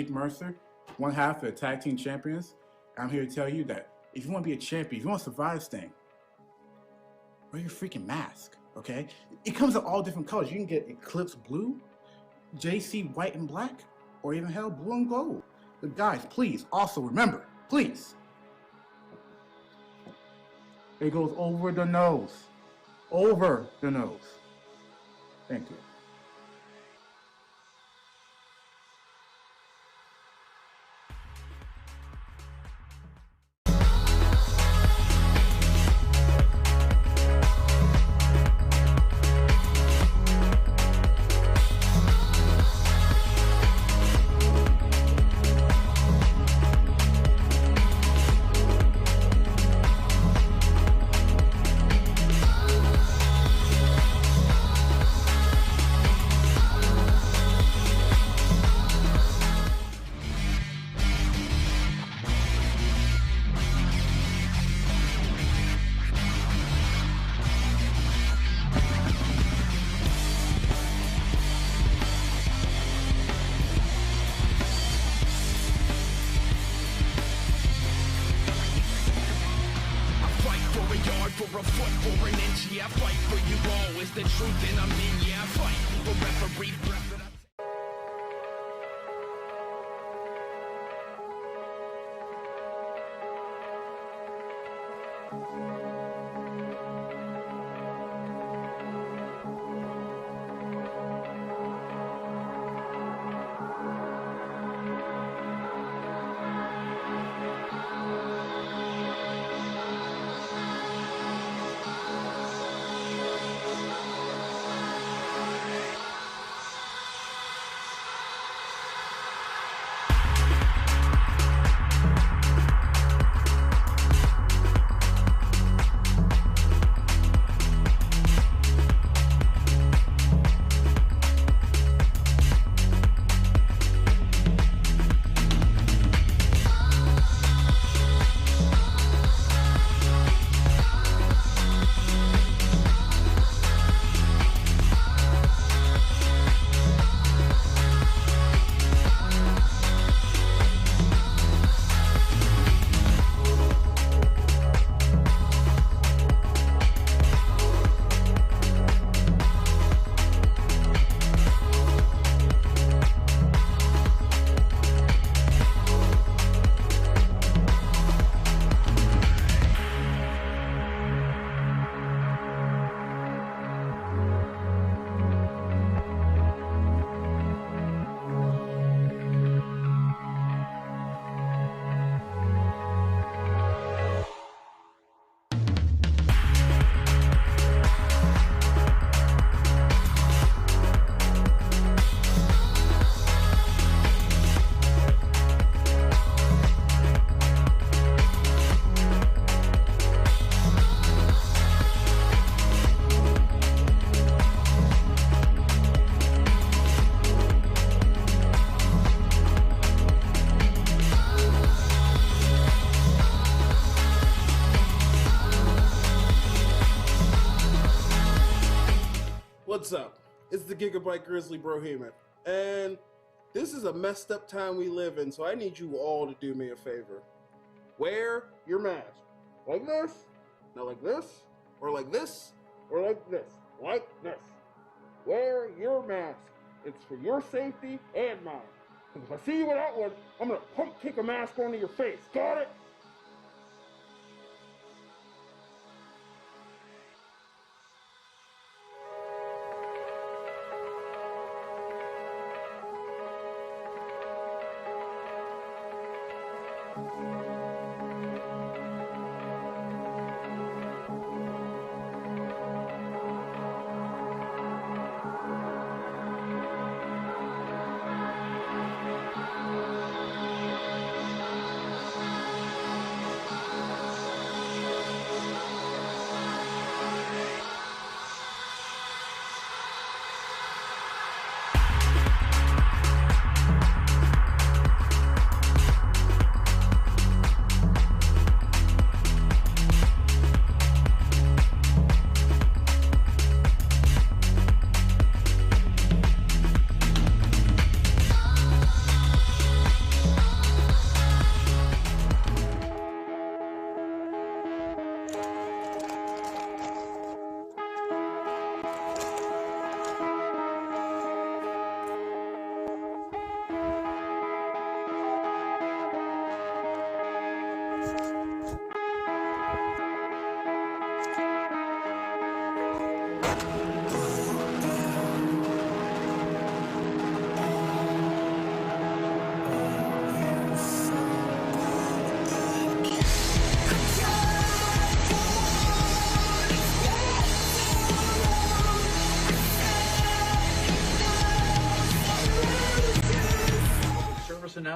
Magic Mercer, one half of the Tag Team Champions. I'm here to tell you that if you want to be a champion, if you want to survive this thing, wear your freaking mask, okay? It comes in all different colors. You can get Eclipse Blue, JC White and Black, or even hell, Blue and Gold. But guys, please, also remember, please, it goes over the nose. Over the nose. Thank you. For a foot, for an inch, yeah, I fight for you all. It's the truth and I'm in, yeah, I fight for referee breath. What's up? It's the Gigabyte Grizzly Brohemian, and this is a messed up time we live in, so I need you all to do me a favor. Wear your mask. Like this, not like this, or like this, or like this, like this. Wear your mask. It's for your safety and mine. Because if I see you without one, I'm gonna pump kick a mask onto your face. Got it?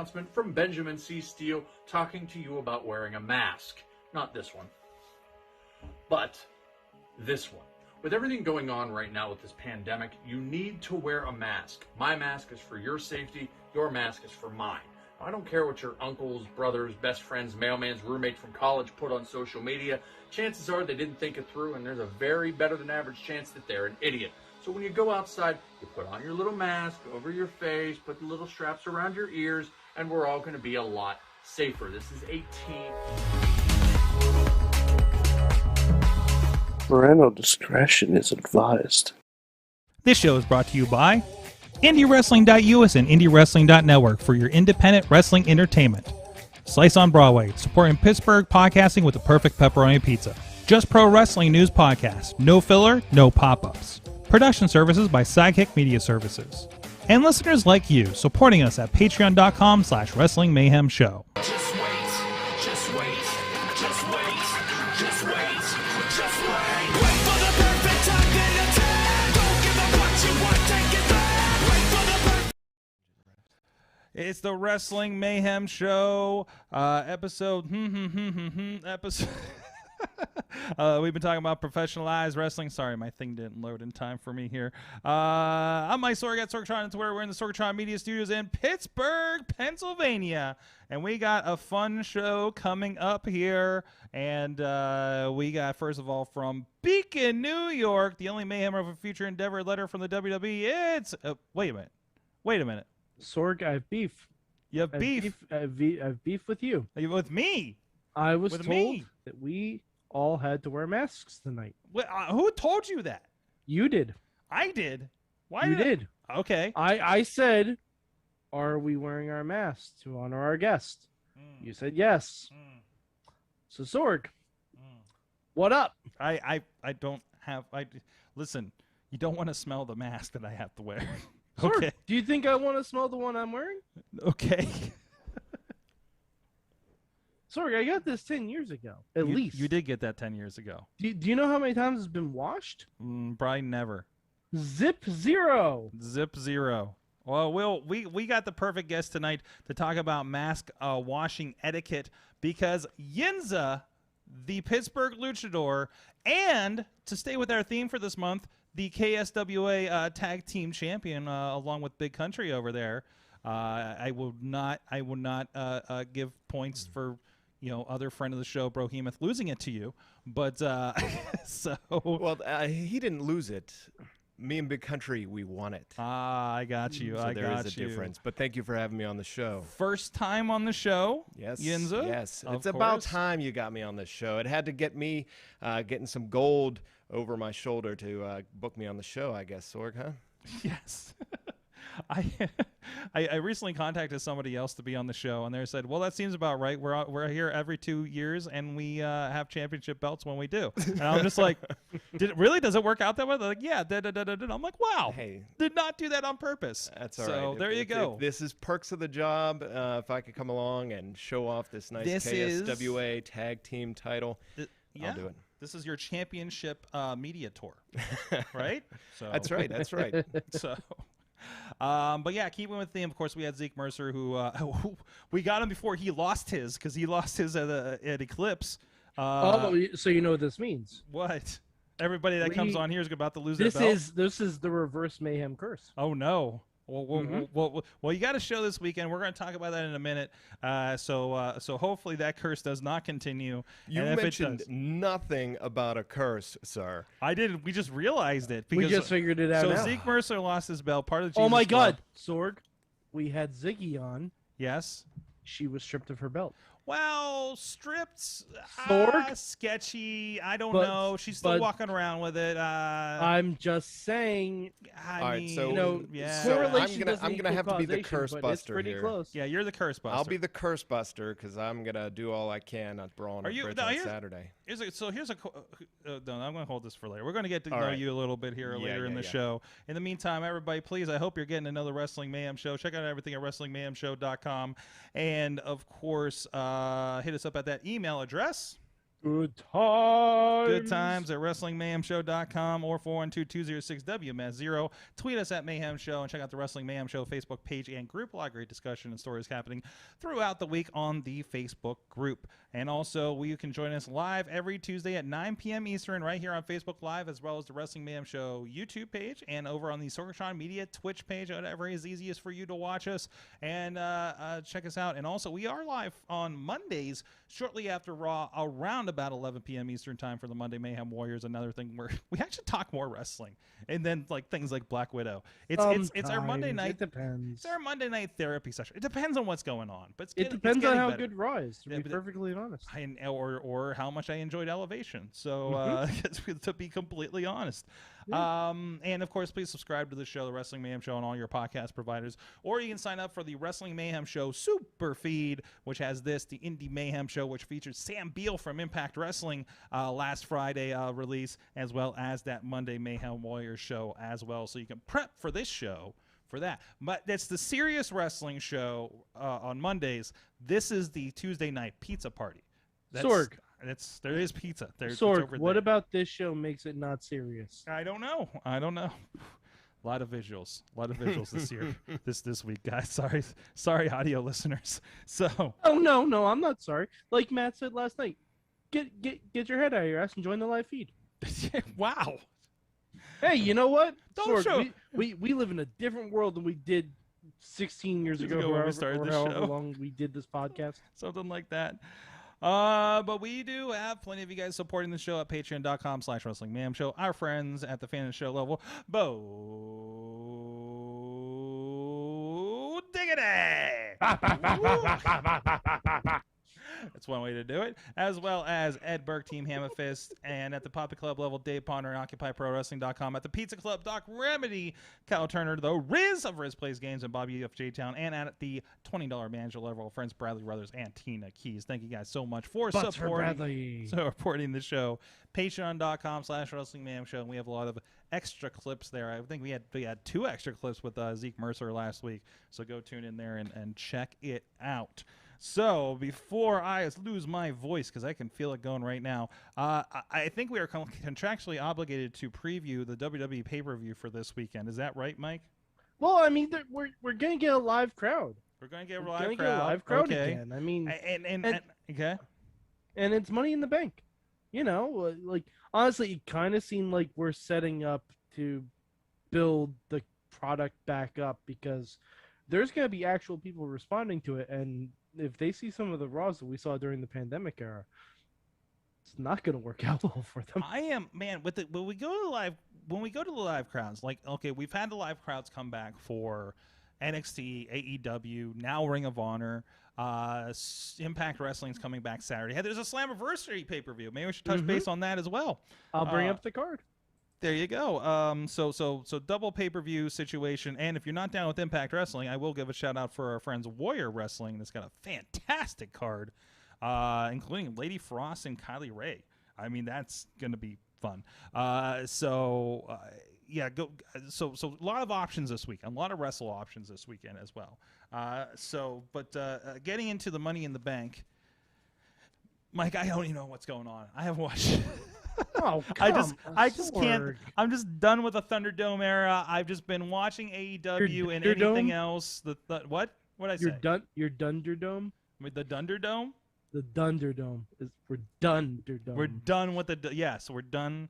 announcement from Benjamin C. Steele talking to you about wearing a mask. Not this one, but this one. With everything going on right now with this pandemic, you need to wear a mask. My mask is for your safety. Your mask is for mine. I don't care what your uncles, brothers, best friends, mailman's roommate from college put on social media. Chances are they didn't think it through, and there's a very better than average chance that they're an idiot. So when you go outside, you put on your little mask over your face, put the little straps around your ears, and we're all going to be a lot safer. This is a team. Parental discretion is advised. This show is brought to you by IndieWrestling.us and IndieWrestling.network for your independent wrestling entertainment. Slice on Broadway, supporting Pittsburgh podcasting with the perfect pepperoni pizza. Just Pro Wrestling News Podcast. No filler, no pop-ups. Production services by Sidekick Media Services. And listeners like you, supporting us at patreon.com/Wrestling Mayhem Show. Just wait, just wait, just wait, just wait, just wait. Wait for the perfect time, then attack. Don't give up what you want, take it back. Wait for the perfect. It's the Wrestling Mayhem Show, episode. We've been talking about professionalized wrestling. Sorry, my thing didn't load in time for me here. I'm Mike Sorg at Sorgatron on Twitter. We're in the Sorgatron Media Studios in Pittsburgh, Pennsylvania. And we got a fun show coming up here. And we got, first of all, from Beacon, New York, the only Mayhem of a future endeavor letter from the WWE. It's, wait a minute. Sorg, I have beef. You have beef? I have beef with you. With me? I was with told me? that we all had to wear masks tonight. Who told you that? You did. I did. Why you did? Okay. I said, are we wearing our masks to honor our guest? You said yes. So Sorg, what up? I don't have. Listen. You don't want to smell the mask that I have to wear. Sorg, Okay. do you think I want to smell the one I'm wearing? Okay. Sorg, I got this 10 years ago, at least. You did get that 10 years ago. Do you know how many times it's been washed? Probably never. Zip zero. Zip zero. Well, we got the perfect guest tonight to talk about mask washing etiquette because Yinza, the Pittsburgh Luchador, and to stay with our theme for this month, the KSWA tag team champion, along with Big Country over there. I will not give points for other friend of the show, Brohemoth, losing it to you. But so well, he didn't lose it. Me and Big Country, we won it. I got you. So there is a difference. But thank you for having me on the show. First time on the show. Yes, Yinza. Yes, it's about time you got me on this show. It had to get me getting some gold over my shoulder to book me on the show, I guess, Sorg, huh? Yes. I recently contacted somebody else to be on the show, and they said, well, that seems about right. We're here every 2 years, and we have championship belts when we do. And I'm just like, does it work out that way? They're like, yeah. I'm like, wow. Hey, did not do that on purpose. That's all right. So there you go. If this is perks of the job. If I could come along and show off this nice KSWA tag team title, I'll do it. This is your championship media tour, right? So That's right. That's right. So, but yeah, keeping with the theme, of course, we had Zeke Mercer, who we got him before he lost his, because he lost his at Eclipse. So you know what this means? What? Everybody that comes on here is about to lose their this belt. This is the reverse Mayhem curse. Oh no. Well, you got a show this weekend. We're going to talk about that in a minute. So hopefully that curse does not continue. You mentioned nothing about a curse, sir. I didn't. We just realized it. We just figured it out. So now. Zeke Mercer lost his belt. Part of the Jesus Oh my God, Club. Sorg! We had Ziggy on. Yes. She was stripped of her belt. Well, stripped, sketchy. I don't know. She's still walking around with it. I'm just saying. I mean, so I'm gonna have to be the curse buster here. Close. Yeah, you're the curse buster. I'll be the curse buster because I'm gonna do all I can at Brawl on Saturday. I'm gonna hold this for later. We're gonna get to know you a little bit here later in the show. In the meantime, everybody, please, I hope you're getting another Wrestling Mayhem show. Check out everything at WrestlingMayhemShow.com, and of course, hit us up at that email address. Good times. Good times at WrestlingMayhemShow.com or 412-206-WMS0. Tweet us at Mayhem Show and check out the Wrestling Mayhem Show Facebook page and group. A lot of great discussion and stories happening throughout the week on the Facebook group. And also, you can join us live every Tuesday at 9 p.m. Eastern right here on Facebook Live, as well as the Wrestling Mayhem Show YouTube page and over on the Sorgatron Media Twitch page, whatever is easiest for you to watch us and check us out. And also, we are live on Mondays shortly after Raw around about 11 p.m. Eastern time for the Monday Mayhem Warriors. Another thing where we actually talk more wrestling, and then like things like Black Widow. It's our Monday night. It depends. It's our Monday night therapy session. It depends on what's going on, but It depends on how better. good Raw is. To Yeah, be but perfectly honest. Or how much I enjoyed Elevation. So to be completely honest. And of course, please subscribe to the show, the Wrestling Mayhem Show, on all your podcast providers. Or you can sign up for the Wrestling Mayhem Show Super Feed, which has the Indie Mayhem Show, which features Sam Beal from Impact Wrestling last Friday release, as well as that Monday Mayhem Warriors show as well. So you can prep for this show for that. But that's the serious wrestling show on Mondays. This is the Tuesday night pizza party. Sorg. There is pizza. Sorg, what about this show makes it not serious? I don't know. A lot of visuals this year, this week, guys. Sorry, audio listeners. So. Oh no, I'm not sorry. Like Matt said last night, get your head out of your ass and join the live feed. Wow. Hey, you know what? Don't show. We live in a different world than we did 16 years ago when we started this however show. long we did this podcast. Something like that. But we do have plenty of you guys supporting the show at patreon.com/WrestlingMayhemShow. Our friends at the fan show level, Bo Diggity! That's one way to do it. As well as Ed Burke, Team Hammerfist, and at the Poppy Club level, Dave Ponder and OccupyProWrestling.com. At the Pizza Club, Doc Remedy, Kyle Turner, the Riz of Riz Plays Games, and Bobby UFJ Town. And at the $20 manager level, friends Bradley Brothers and Tina Keys. Thank you guys so much for supporting the show. Patreon.com/Wrestling Mayhem Show. And we have a lot of extra clips there. I think we had 2 extra clips with Zeke Mercer last week. So go tune in there and check it out. So before I lose my voice, because I can feel it going right now, I think we are contractually obligated to preview the WWE pay-per-view for this weekend. Is that right, Mike? Well, I mean, we're going to get a live crowd. We're going to get a live crowd again. I mean, okay. And it's Money in the Bank. You know, like, honestly, it kind of seemed like we're setting up to build the product back up because there's going to be actual people responding to it, and if they see some of the Raws that we saw during the pandemic era, it's not going to work out well for them. I am, man, when we go to the live crowds, like, okay, we've had the live crowds come back for NXT, AEW, now Ring of Honor, Impact Wrestling's coming back Saturday. Hey, there's a Slammiversary pay-per-view. Maybe we should touch base on that as well. I'll bring up the card. There you go. So double pay-per-view situation. And if you're not down with Impact Wrestling, I will give a shout out for our friends Warrior Wrestling. That's got a fantastic card, including Lady Frost and Kylie Ray. I mean, that's gonna be fun. Yeah, go. So a lot of options this week, a lot of wrestle options this weekend as well. Getting into the Money in the Bank, Mike, I don't even know what's going on. I haven't watched. Oh, I just can't. I'm just done with the Thunderdome era. I've just been watching AEW and anything else. What? What I say? Your Dunderdome. The Dunderdome. The Dunderdome is we're Dunderdome. We're done with the yes. We're done.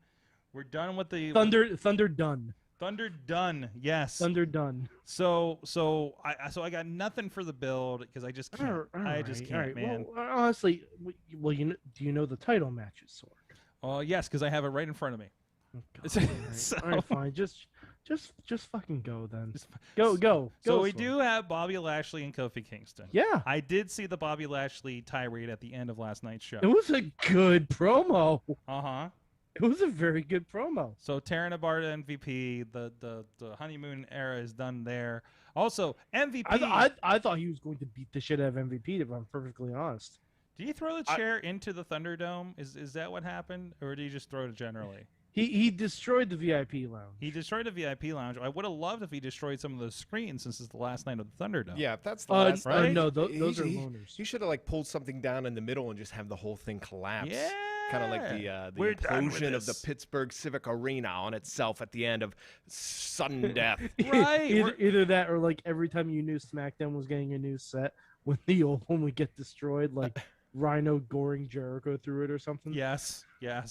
We're done with the Thunder done. Thunder done. Yes. Thunder done. So I got nothing for the build because I just can't. I just can't, man. Well, honestly, do you know the title matches, Sorg? Oh yes, because I have it right in front of me. Oh, all right, fine. Just fucking go then. Go. So we do have Bobby Lashley and Kofi Kingston. Yeah. I did see the Bobby Lashley tirade at the end of last night's show. It was a good promo. Uh-huh. It was a very good promo. So Taryn Abarta MVP, the honeymoon era is done there. Also, MVP. I thought he was going to beat the shit out of MVP, if I'm perfectly honest. Did you throw the chair into the Thunderdome? Is that what happened? Or did you just throw it generally? He destroyed the VIP lounge. He destroyed the VIP lounge. I would have loved if he destroyed some of those screens since it's the last night of the Thunderdome. Yeah, if that's the last right? No, those are loners. You should have pulled something down in the middle and just have the whole thing collapse. Yeah, kind of like the We're done with implosion of the this. Pittsburgh Civic Arena on itself at the end of sudden death. Right. Either that or like every time you knew SmackDown was getting a new set, when the old one would get destroyed, like Rhino goring Jericho through it or something. Yes. Yeah.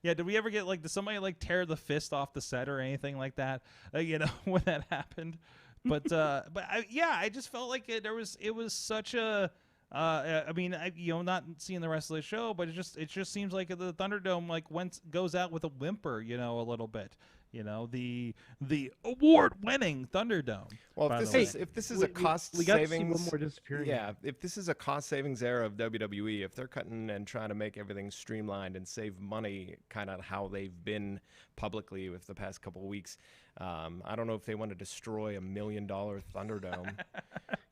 Did we ever get did somebody tear the fist off the set or anything like that? When that happened. But I just felt like it was such a. Not seeing the rest of the show, but it just seems like the Thunderdome goes out with a whimper, a little bit. The award-winning Thunderdome. Well, if this is a cost we got to see savings, one more disappearing. yeah, if this is a cost savings era of WWE, if they're cutting and trying to make everything streamlined and save money, kind of how they've been publicly with the past couple of weeks, I don't know if they want to destroy $1 million Thunderdome.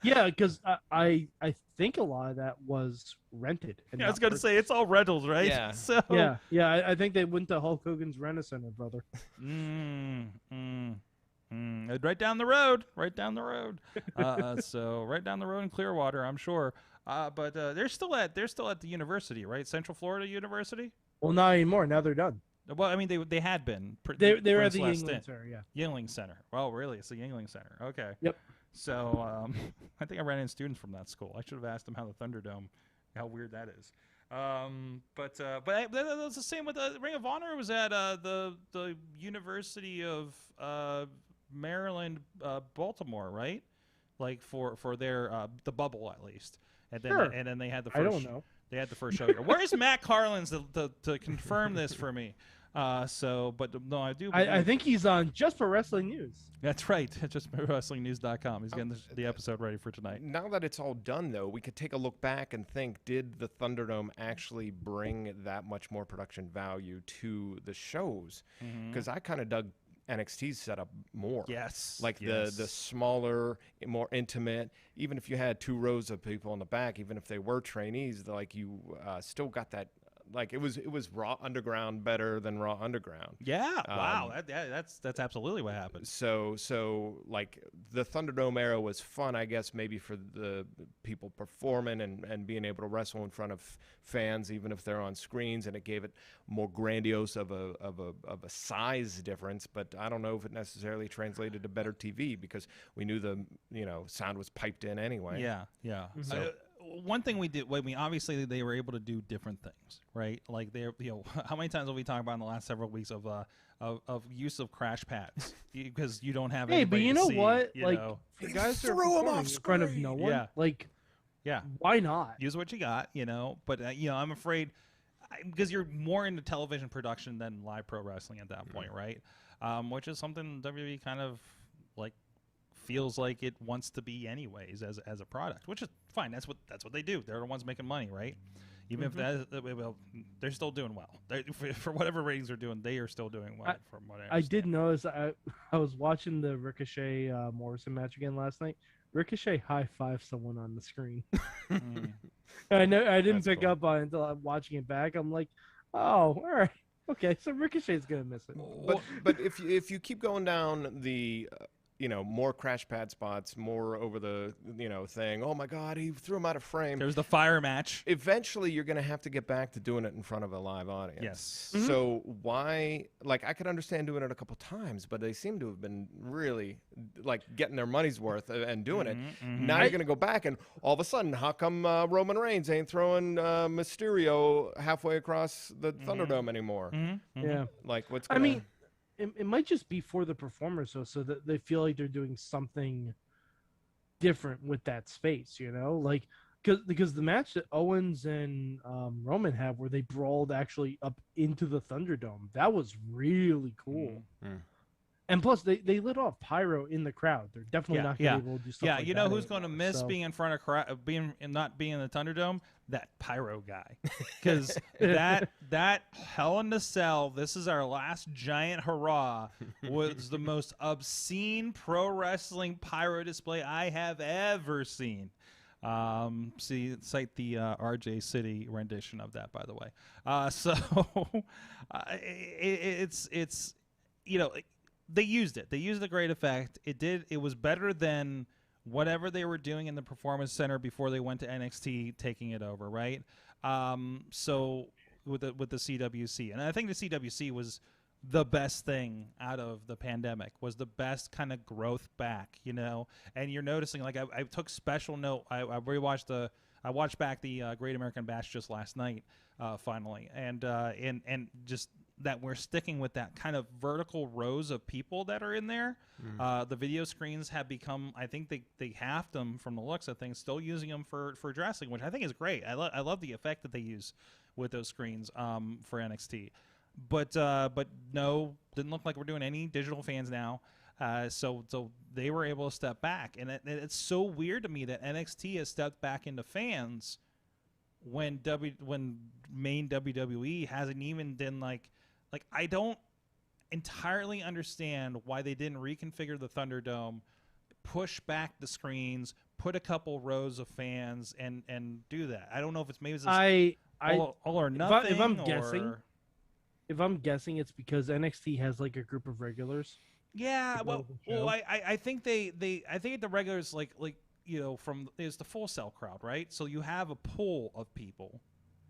Yeah, because I think a lot of that was rented. And I was not going to purchased. say it's all rentals, right? Yeah. So Yeah, I think they went to Hulk Hogan's Rent-A-Center, brother. Right down the road. So right down the road in Clearwater, I'm sure. But they're still at the university, right? Central Florida University. Well, not anymore. Now they're done. Well, I mean, they had been. They were for at this the last Yingling stint. Center, yeah. Yingling Center. Well, really, it's the Yingling Center. Okay. Yep. So I think I ran into students from that school. I should have asked them how the Thunderdome, how weird that is. But that was the same with Ring of Honor. Was at the University of Maryland, Baltimore, right? Like for their the bubble at least, and then Sure. and then they had the first. I don't know. They had the first show here. Where's Matt Carlins to confirm this for me? But no, I do. I think he's on Just for Wrestling News. That's right. Just WrestlingNews.com. He's getting the episode ready for tonight. Now that it's all done, though, we could take a look back and think, did the Thunderdome actually bring that much more production value to the shows? Because I kind of dug NXT's setup more. Yes. Like the smaller, more intimate, even if you had 2 rows of people in the back, even if they were trainees, like you still got that. Like it was Raw Underground better than Raw Underground. Yeah, wow, that's absolutely what happened. So like the Thunderdome era was fun, I guess, maybe for the people performing and being able to wrestle in front of fans, even if they're on screens, and it gave it more grandiose of a size difference. But I don't know if it necessarily translated to better TV because we knew the sound was piped in anyway. Yeah. So. One thing we did, obviously they were able to do different things, right? Like how many times have we talked about in the last several weeks of use of crash pads because you don't have Hey, but anybody you to know see, what? you Like know. the guys are Throw 'em performing off in front of screen. no one. Yeah. Like, Yeah, why not? use what you got, But I'm afraid because you're more into television production than live pro wrestling at that point, right? Which is something WWE kind of feels like it wants to be anyways as a product, which is fine. That's what they do. They're the ones making money, right? Even if they're still doing well. For whatever ratings they're doing, they are still doing well. From what I understand. did notice. I was watching the Ricochet Morrison match again last night. Ricochet high-fived someone on the screen. I didn't That's pick cool. up on it until I'm watching it back. I'm like, oh, all right, okay. So Ricochet's gonna miss it. But if you keep going down the more crash pad spots, more over the thing. Oh my God, he threw him out of frame. There's the fire match. Eventually, you're going to have to get back to doing it in front of a live audience. Yes. So why? Like, I could understand doing it a couple times, but they seem to have been really getting their money's worth and doing it. Now you're going to go back, and all of a sudden, how come Roman Reigns ain't throwing Mysterio halfway across the Thunderdome anymore? Yeah. Like, what's? I mean, it might just be for the performers, so that they feel like they're doing something different with that space, because the match that Owens and Roman had, where they brawled actually up into the Thunderdome, that was really cool. And plus, they lit off pyro in the crowd. They're definitely not going to be able to do stuff. Yeah, like you know that who's going to anymore, miss so. being in front of not being in the Thunderdome? That pyro guy, because that Hell in a Cell. This is our last giant hurrah. Was the most obscene pro wrestling pyro display I have ever seen. Cite the RJ City rendition of that, by the way. It's they used it. They used the great effect. It was better than whatever they were doing in the Performance Center before they went to NXT, taking it over, right? So with the CWC, and I think the CWC was the best thing out of the pandemic, was the best kind of growth back, and you're noticing, like, I took special note. I watched back the Great American Bash just last night, finally, and just that we're sticking with that kind of vertical rows of people that are in there. The video screens have become, I think they halved them from the looks of things, still using them for wrestling, which I think is great. I love the effect that they use with those screens for NXT. But no, didn't look like we're doing any digital fans now. So they were able to step back, and it's so weird to me that NXT has stepped back into fans when main WWE hasn't even been like I don't entirely understand why they didn't reconfigure the Thunderdome, push back the screens, put a couple rows of fans, and do that. I don't know if it's maybe all or nothing. If I'm guessing, it's because NXT has like a group of regulars. Yeah, I think I think the regulars like from is the Full Sail crowd, right? So you have a pool of people.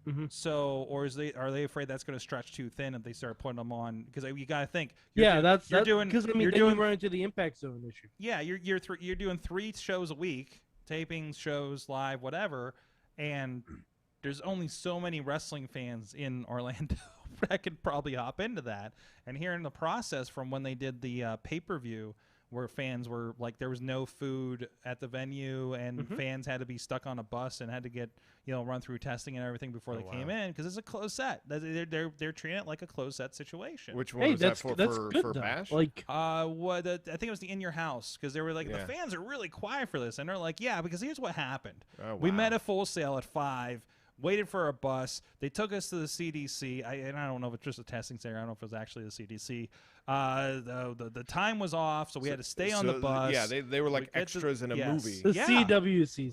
Mm-hmm. So, or are they afraid that's going to stretch too thin if they start putting them on? Because you got to think. That's because then you run into the Impact Zone issue. Yeah, you're doing 3 shows a week, tapings, shows, live, whatever, and there's only so many wrestling fans in Orlando that could probably hop into that. And here in the process, from when they did the pay-per-view, where fans were like, there was no food at the venue, and fans had to be stuck on a bus and had to get run through testing and everything before they came in, because it's a closed set. They're treating it like a closed set situation. Which one was that for Bash? Like, I think it was the In Your House, because they were like, the fans are really quiet for this, and they're like, yeah, because here's what happened. We met at Full Sail at 5. Waited for a bus. They took us to the CDC. And I don't know if it's just a testing center. I don't know if it was actually the CDC. The time was off, so we had to stay on the bus. Yeah, they were like extras in a movie. The CWC,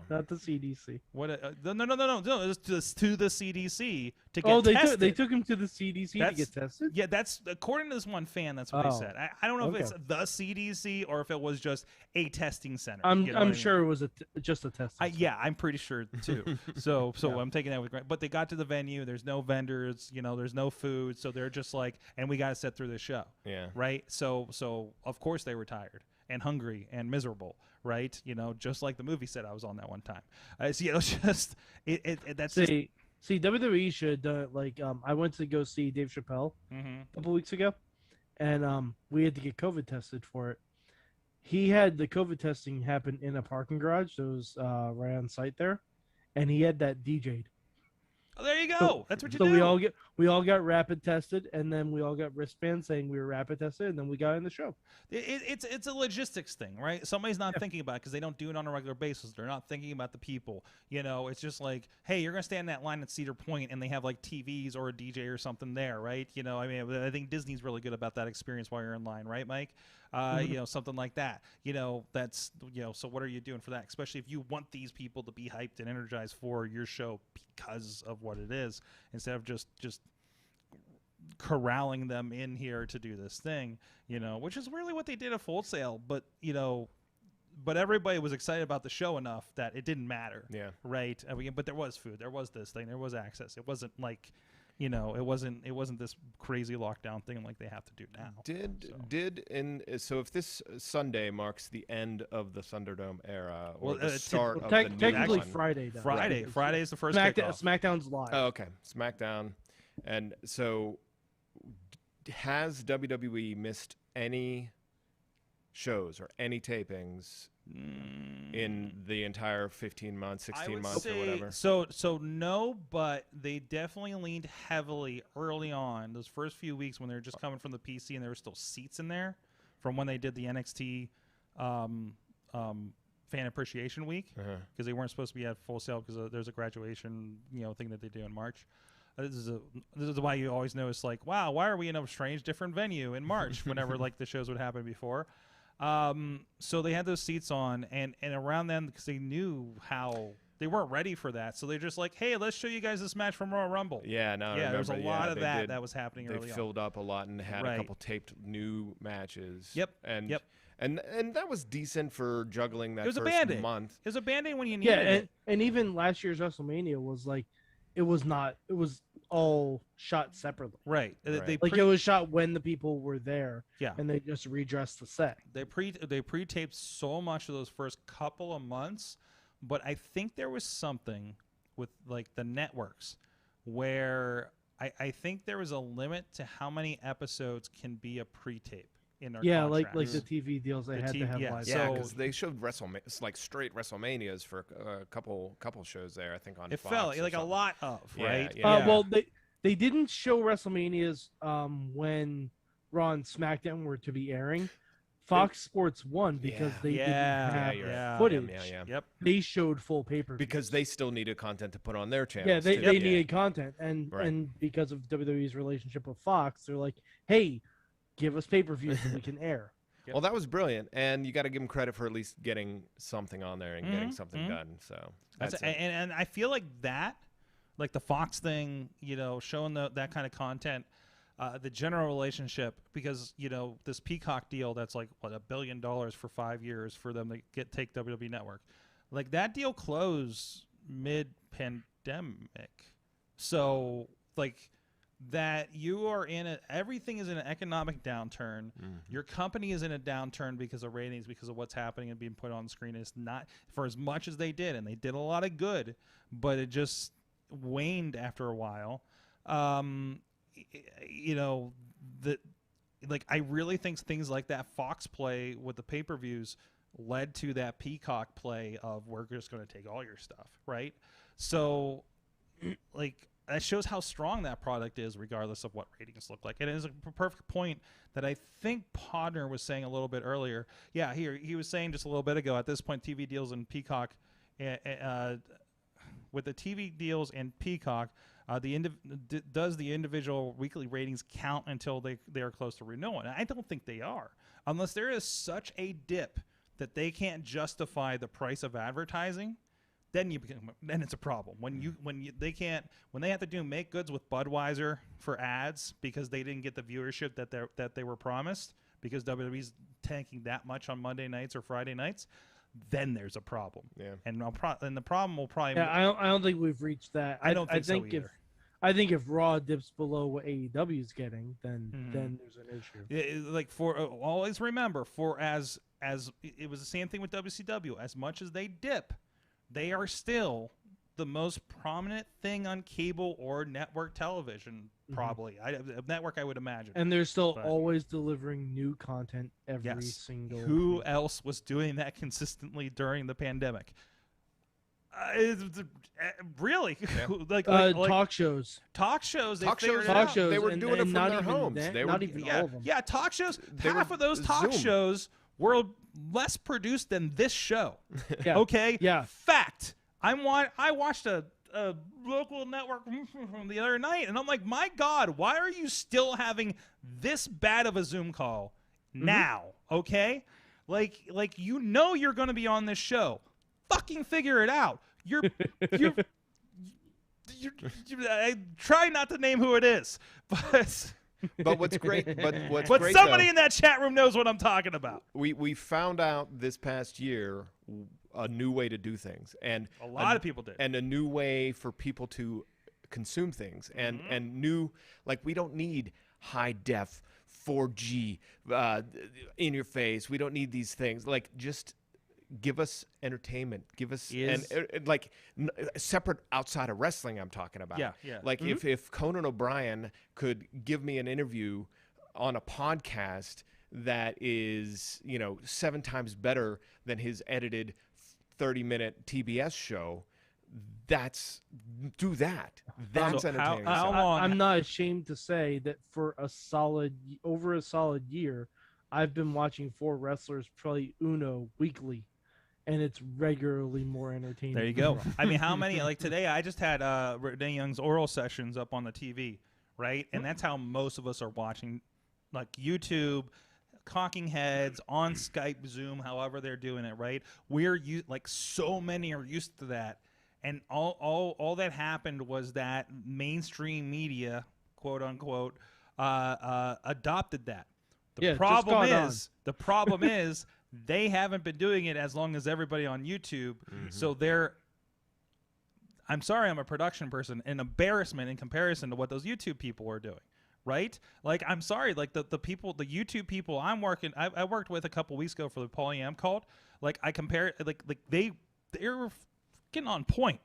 not the CDC. What? No. It was to the CDC to get tested. They took him to the CDC to get tested? Yeah, that's according to this one fan. That's what he said. I don't know if it's the CDC or if it was just a testing center. I'm sure it was just a testing center. Yeah, I'm pretty sure too. So I'm taking that with great. But they got to the venue. There's no vendors. There's no food. So they're just like, and we got to sit through this show. Yeah. Right. So of course they were tired and hungry and miserable. Right. Just like the movie said I was on that one time. That's See, WWE should I went to go see Dave Chappelle a couple weeks ago, and we had to get COVID tested for it. He had the COVID testing happen in a parking garage that was right on site there, and he had that DJ'd. Oh, there you go. That's what you do. So we all got rapid tested, and then we all got wristbands saying we were rapid tested, and then we got in the show. It's a logistics thing, right? Somebody's not thinking about it because they don't do it on a regular basis. They're not thinking about the people. It's just like, hey, you're gonna stand in that line at Cedar Point, and they have like TVs or a DJ or something there, right? I think Disney's really good about that experience while you're in line, right, Mike? Something like that. That's So what are you doing for that? Especially if you want these people to be hyped and energized for your show because of what it is, instead of just corralling them in here to do this thing, which is really what they did at Full Sail. But but everybody was excited about the show enough that it didn't matter. Yeah. Right. But there was food. There was this thing. There was access. It wasn't like. It wasn't this crazy lockdown thing like they have to do now. So if this Sunday marks the end of the Thunderdome era, or the start of the new technically one. Friday is the first kickoff. SmackDown's live. Oh, okay, SmackDown, and so has WWE missed any shows or any tapings in the entire 15 months, 16 months, or whatever? So no, but they definitely leaned heavily early on, those first few weeks when they were just coming from the PC and there were still seats in there from when they did the NXT Fan Appreciation Week, because they weren't supposed to be at Full Sail because there's a graduation thing that they do in March. This is why you always notice, like, wow, why are we in a strange different venue in March whenever like the shows would happen before. So they had those seats on, and around then, because they knew how they weren't ready for that, so they're just like, hey, let's show you guys this match from Royal Rumble. Yeah, no, yeah, there's a lot of that was happening early on. They filled up a lot and had a couple taped new matches. Yep. And that was decent for juggling that first month. It was a Band-Aid when you needed it. And even last year's WrestleMania was like, it was all shot separately. Right. Right. They Like it was shot when the people were there. Yeah. And they just redressed the set. They pre-taped so much of those first couple of months, but I think there was something with like the networks where I think there was a limit to how many episodes can be a pre-tape in their Yeah, contracts. like the TV deals they The had to TV have yeah, live. Yeah, So- because they showed like straight WrestleManias for a couple shows there. I think on It Fox felt or like a something. lot of, Yeah, right? yeah. Well, they didn't show WrestleManias when Raw and SmackDown were to be airing. Fox Sports won because Yeah. they Yeah, didn't have you're right. footage. Yeah. Yep. They showed full pay-per-views. Because they still needed content to put on their channels. yeah, they too. needed content, and Right. and because of WWE's relationship with Fox, they're like, hey, give us pay-per-views so we can air. Well, that was brilliant, and you got to give them credit for at least getting something on there and getting something done. So that's it. And I feel like that, like the Fox thing, showing that kind of content, the general relationship, because this Peacock deal that's like $1 billion for 5 years for them to take WWE Network, like that deal closed mid-pandemic, so like that you are everything is in an economic downturn. Your company is in a downturn because of ratings, because of what's happening and being put on screen. It's not for as much as they did, and they did a lot of good, but it just waned after a while. I really think things like that Fox play with the pay-per-views led to that Peacock play of we're just going to take all your stuff, right? So, like, that shows how strong that product is, regardless of what ratings look like. And it is a perfect point that I think Podner was saying a little bit earlier. Yeah, he was saying just a little bit ago, at this point, TV deals and Peacock, with the TV deals and Peacock, does the individual weekly ratings count until they are close to renewal? And I don't think they are, unless there is such a dip that they can't justify the price of advertising. Then it's a problem. When they have to make goods with Budweiser for ads because they didn't get the viewership that they were promised, because WWE's tanking that much on Monday nights or Friday nights, then there's a problem. Yeah. And the problem will probably. Yeah, I don't think we've reached that. I don't think so either. I think if Raw dips below what AEW is getting, then there's an issue. Always remember, as it was the same thing with WCW. As much as they dip, they are still the most prominent thing on cable or network television, probably. Network, I would imagine. And they're still always delivering new content every single Who week. else was doing that consistently during the pandemic? Really? Talk shows. Talk shows. They Talk figured shows. it Talk out. shows. They were and- doing it and from not their even homes. that- They not were- even Yeah, all of them. yeah. Talk shows. They Half were of those talk Zoom. shows were less produced than this show. Yeah. Okay. Yeah. Fact. I watched a local network from the other night, and I'm like, my God, why are you still having this bad of a Zoom call now? Okay. Like you're going to be on this show. Fucking figure it out. You're I try not to name who it is, But what's great, but somebody in that chat room knows what I'm talking about. we found out this past year a new way to do things, and A lot of people did. and a new way for people to consume things, and new, like, we don't need high def 4G in your face. We don't need these things. Like, just give us entertainment. Give us separate outside of wrestling. I'm talking about. Yeah. Like if Conan O'Brien could give me an interview on a podcast that is 7 times better than his edited 30-minute TBS show, do that. That's So entertaining. how stuff. long? I'm not ashamed to say that for over a solid year, I've been watching 4 wrestlers play Uno weekly, and it's regularly more entertaining. There you go. I mean, how many? Like today, I just had Renee Young's oral sessions up on the TV, right? And that's how most of us are watching, like YouTube, cocking heads on Skype, Zoom, however they're doing it, right? Like so many are used to that, and all that happened was that mainstream media, quote unquote, adopted that. The problem is they haven't been doing it as long as everybody on YouTube. So I'm sorry, I'm a production person. An embarrassment in comparison to what those YouTube people are doing. Right? Like, I'm sorry, like the YouTube people I worked with a couple weeks ago for the Paulie Am called, like I compare like they're getting on point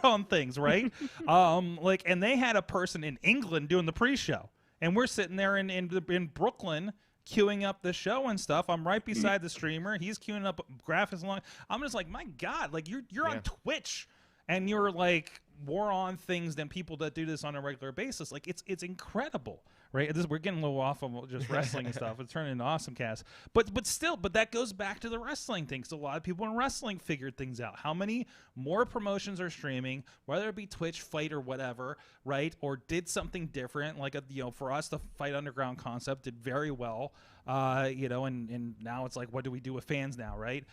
on things, right? Like, and they had a person in England doing the pre-show, and we're sitting there in Brooklyn queuing up the show and stuff. I'm right beside the streamer. He's queuing up graphics along. I'm just like, my God, like you're on Twitch and you're like more on things than people that do this on a regular basis. Like it's incredible, right? We're getting a little off of just wrestling and stuff. It's turning into Awesome Cast, but that goes back to the wrestling thing. So a lot of people in wrestling figured things out. How many more promotions are streaming, whether it be Twitch, Fight, or whatever, right? Or did something different, like for us, the Fight Underground concept did very well. And now it's like, what do we do with fans now, right?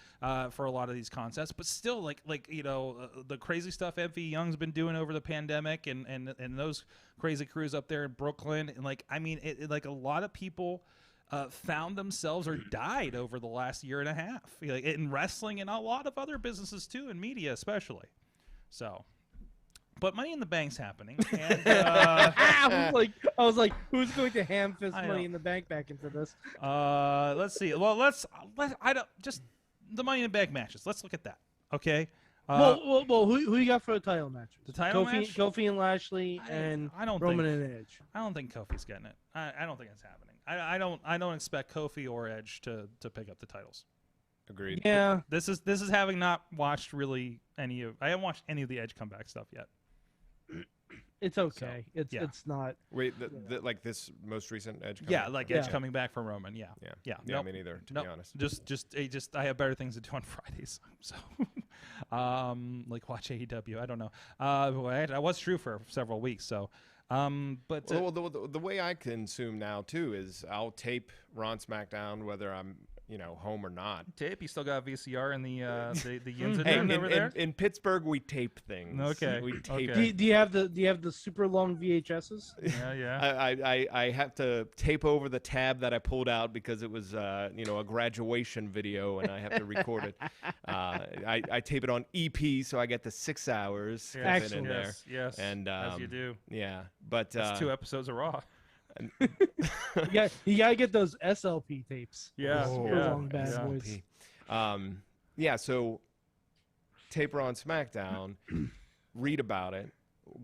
For a lot of these concepts, but still, the crazy stuff MV Young's been doing over the pandemic, and those crazy crews up there in Brooklyn, and a lot of people found themselves or died over the last year and a half, in wrestling and a lot of other businesses too, in media especially. So. But Money in the Bank's happening, and I was like, who's going to ham fist Money in the Bank back into this? Let's see. Well, just the Money in the Bank matches. Let's look at that. Okay. Well, who you got for the title matches? The title match? Kofi and Lashley and Roman and Edge. I don't think Kofi's getting it. I don't think it's happening. I don't expect Kofi or Edge to pick up the titles. Agreed. Yeah. This is having not watched really I haven't watched any of the Edge comeback stuff yet. It's okay. So, it's not. Wait, like this most recent Edge? Edge coming back from Roman. Yeah. Nope. Me neither. To be honest, just I have better things to do on Fridays. So, like watch AEW. I don't know. That was true for several weeks. So, but the way I consume now too is I'll tape Raw and SmackDown whether I'm home or not. Tape? You still got VCR in the Yinza den over there? In Pittsburgh, we tape things. Okay. We tape. Okay. Do you have the super long VHSs? Yeah. I have to tape over the tab that I pulled out because it was a graduation video and I have to record it. I tape it on EP, so I get the 6 hours in there. Yes. And as you do. Yeah, but that's 2 episodes of Raw. You gotta get those SLP tapes. Yeah, long bad boys. So tape Raw and SmackDown, read about it,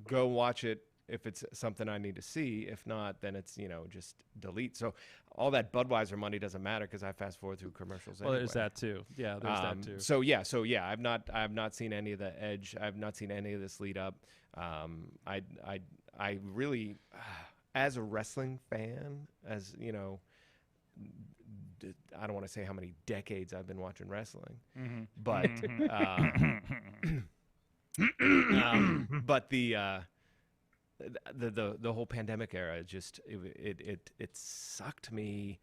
go watch it if it's something I need to see. If not, then it's just delete. So all that Budweiser money doesn't matter because I fast forward through commercials. Well, there's that too. Yeah, there's that too. So I've not seen any of the Edge. I've not seen any of this lead up. I really. As a wrestling fan, I don't want to say how many decades I've been watching wrestling, but but the whole pandemic era it sucked me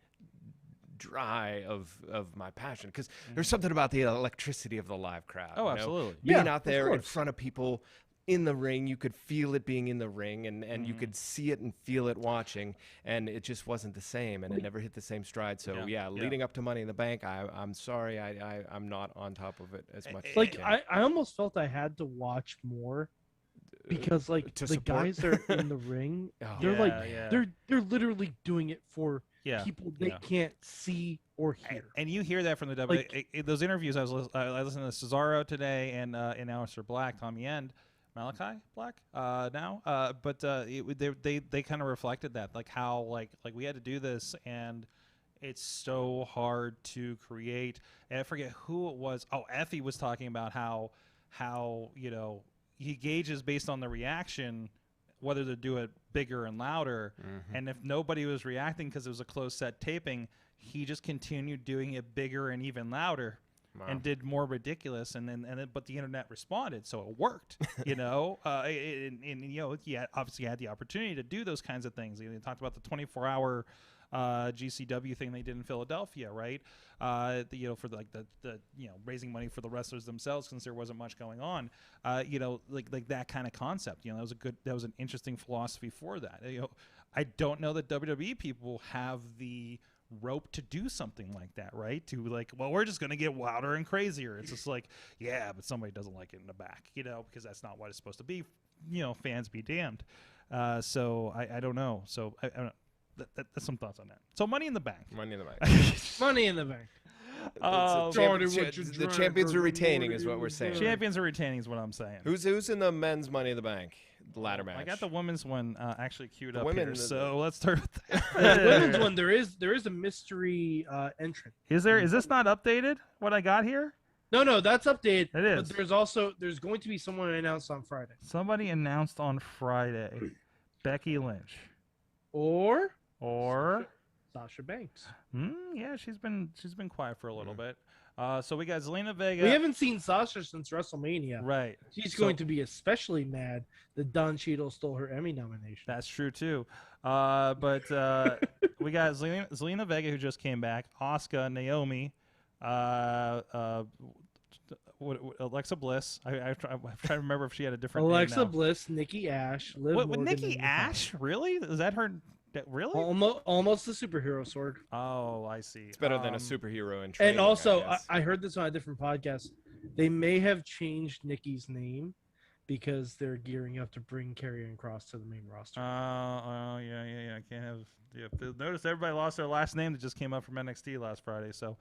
dry of my passion because there's something about the electricity of the live crowd. Oh, absolutely. Being out there in front of people. In the ring, you could feel it being in the ring, and you could see it and feel it watching, and it just wasn't the same, and it never hit the same stride. So leading up to Money in the Bank, I'm sorry, I'm not on top of it as much. I almost felt I had to watch more because the guys are in the ring. They're literally doing it for people they can't see or hear. And you hear that from the W. Those interviews I listened to Cesaro today and in Aleister Black, Tommy End. Malachi Black now, but they kind of reflected that, like how like we had to do this, and it's so hard to create. And I forget who it was. Oh, Effie was talking about how he gauges based on the reaction whether to do it bigger and louder, and if nobody was reacting because it was a closed set taping, he just continued doing it bigger and even louder. Wow. And did more ridiculous, but the internet responded, so it worked. He obviously had the opportunity to do those kinds of things. They talked about the 24-hour GCW thing they did in Philadelphia, right? For the raising money for the wrestlers themselves since there wasn't much going on. Like that kind of concept. That was an interesting philosophy for that. I don't know that WWE people have the rope to do something like that, right? To like, well, we're just going to get wilder and crazier. It's just like, yeah, but somebody doesn't like it in the back, because that's not what it's supposed to be. Fans be damned. So I don't know. So I don't know. That's some thoughts on that. So Money in the Bank. Money in the Bank. Money in the Bank. The champions are retaining, is what we're saying. Champions are retaining is what I'm saying. Who's in the men's Money in the Bank? The ladder match. I got the women's one actually queued up women, here, so let's start with that. The women's one, there is a mystery entrant. Is there? Is this not updated? What I got here? No, that's updated. It is. But there's going to be someone announced on Friday. Somebody announced on Friday, Becky Lynch, or Sasha Banks. Yeah, she's been quiet for a little bit. So we got Zelina Vega. We haven't seen Sasha since WrestleMania. Right. She's going to be especially mad that Don Cheadle stole her Emmy nomination. That's true too. But we got Zelina Vega, who just came back. Asuka, Naomi, Alexa Bliss. I'm trying to remember if she had a different name Alexa now. Bliss, Nikki Ash, Liv With Morgan, Nikki and Ash? Really? Is that her? Really? Almost the superhero sword. Oh, I see. It's better than a superhero in training. And also, I guess. I heard this on a different podcast. They may have changed Nikki's name because they're gearing up to bring Karrion Kross to the main roster. Yeah. I can't have. Yeah, notice everybody lost their last name that just came up from NXT last Friday. So,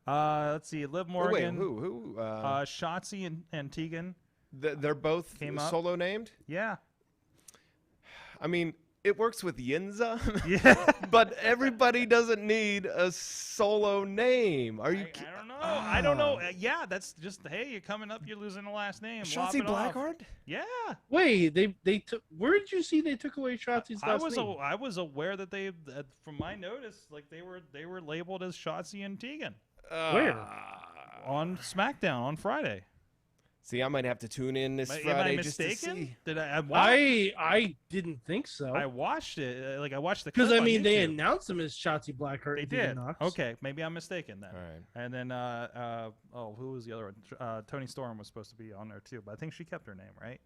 let's see. Liv Morgan. Wait, who? Shotzi and Tegan. They're both came up. solo named? Yeah. I mean, it works with Yinza, Yeah. but everybody doesn't need a solo name. Are you? I don't know. I don't know. Yeah, that's just, hey, you're coming up, you're losing the last name. Lop Shotzi it off. Blackheart? Yeah. Wait, they took. Where did you see they took away Shotzi's last name? I was aware that they, from my notice, like they were labeled as Shotzi and Tegan Where? on SmackDown on Friday. See, I might have to tune in this Am Friday I just to mistaken? see. Did I didn't think so. I watched it. Like I watched the Because clip I on mean, they YouTube. announced him as Shotzi Blackheart. They and Tegan did. Knox. Okay, maybe I'm mistaken then. All right. And then, who was the other one? Tony Storm was supposed to be on there too, but I think she kept her name, right?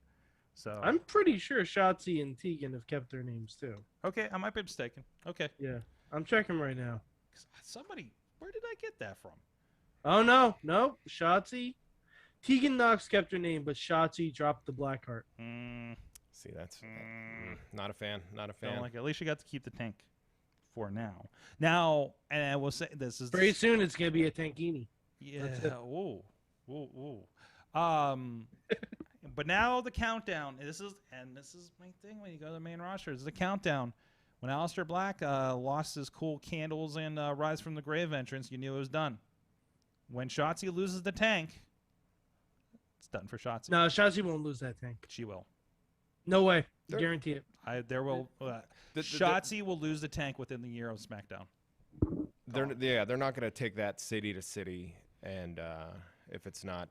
So I'm pretty sure Shotzi and Tegan have kept their names too. okay, I might be mistaken. Okay, Yeah, I'm checking right now. somebody, where did I get that from? Oh no, Shotzi. Tegan Knox kept her name, but Shotzi dropped the Blackheart. See, that's not a fan. Not a fan. Don't like it. At least you got to keep the tank for now. Now, and I will say this is Very soon, it's gonna be a Tankini. Yeah. Ooh. But now the countdown. This is my thing when you go to the main roster. Is the countdown. When Aleister Black lost his cool candles and Rise from the Grave entrance, you knew it was done. When Shotzi loses the tank, it's done for Shotzi. No, Shotzi won't lose that tank. She will. No way. They're- Guarantee it. Shotzi will lose the tank within the year of SmackDown. They're not going to take that city to city, and if it's not,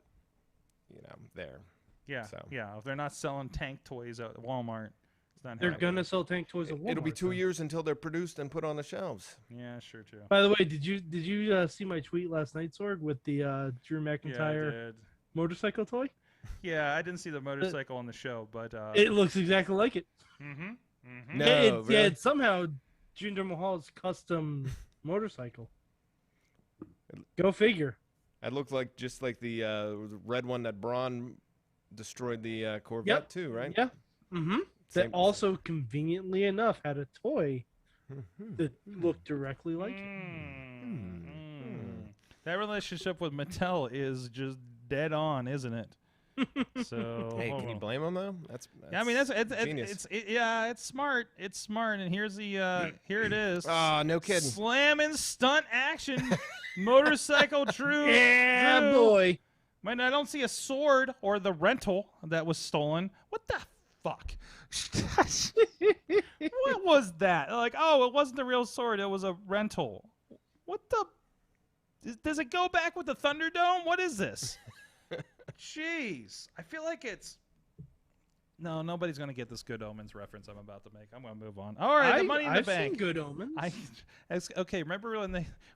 there. Yeah, So. yeah. If they're not selling tank toys at Walmart, it's not They're happening. gonna sell tank toys at Walmart. It'll be 2 then. years until they're produced and put on the shelves. Yeah, sure, too. By the way, did you see my tweet last night, Sorg, with the Drew Yeah, I McIntyre did. motorcycle toy? Yeah, I didn't see the motorcycle on the show, but It looks exactly like it. No, It's somehow Jinder Mahal's custom motorcycle. Go figure. It looked like just like the red one that Braun destroyed the Corvette too, right? Yeah. Mm-hmm. That Same- also, conveniently enough, had a toy that looked directly like it. That relationship with Mattel is just dead on, isn't it? So Hey, can you blame them though? That's Yeah, I mean that's genius. it's smart. It's smart, and here's the here it is. No kidding. Slamming stunt action motorcycle Drew. Yeah, Drew. boy. Man, I don't see a sword or the rental that was stolen. What the fuck? What was that? Like, oh, it wasn't the real sword. It was a rental. What the? Does it go back with the Thunderdome? What is this? Jeez. I feel like it's... No, nobody's going to get this Good Omens reference I'm about to make. I'm going to move on. All right, the Money in the I've Bank. seen Good Omens. Okay, remember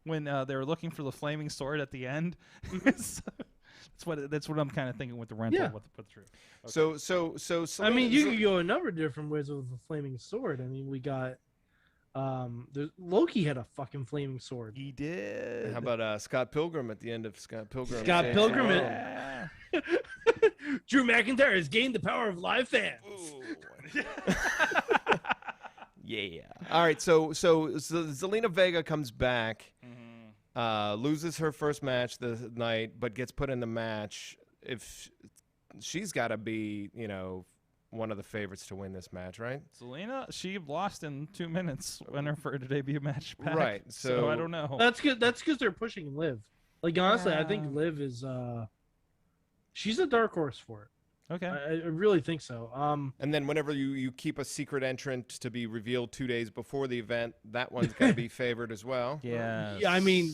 when they were looking for the flaming sword at the end? That's what I'm kind of thinking with the rental. Yeah. With Drew. So I mean, you could go a number of different ways with the flaming sword. I mean, we got Loki had a fucking flaming sword. He did. How about Scott Pilgrim at the end of Scott Pilgrim? Scott Saves Pilgrim. the World? Yeah. Drew McIntyre has gained the power of live fans. Yeah. All right. So Zelina Vega comes back, loses her first match the night, but gets put in the match. If she's got to be, one of the favorites to win this match, right? Zelina, she lost in 2 minutes when her first debut match back. Right, So I don't know. That's good. That's because they're pushing Liv. Like honestly, I think Liv is she's a dark horse for it. Okay. I really think so. And then whenever you keep a secret entrant to be revealed 2 days before the event, that one's got to be favored as well. Yeah. Yeah, I mean,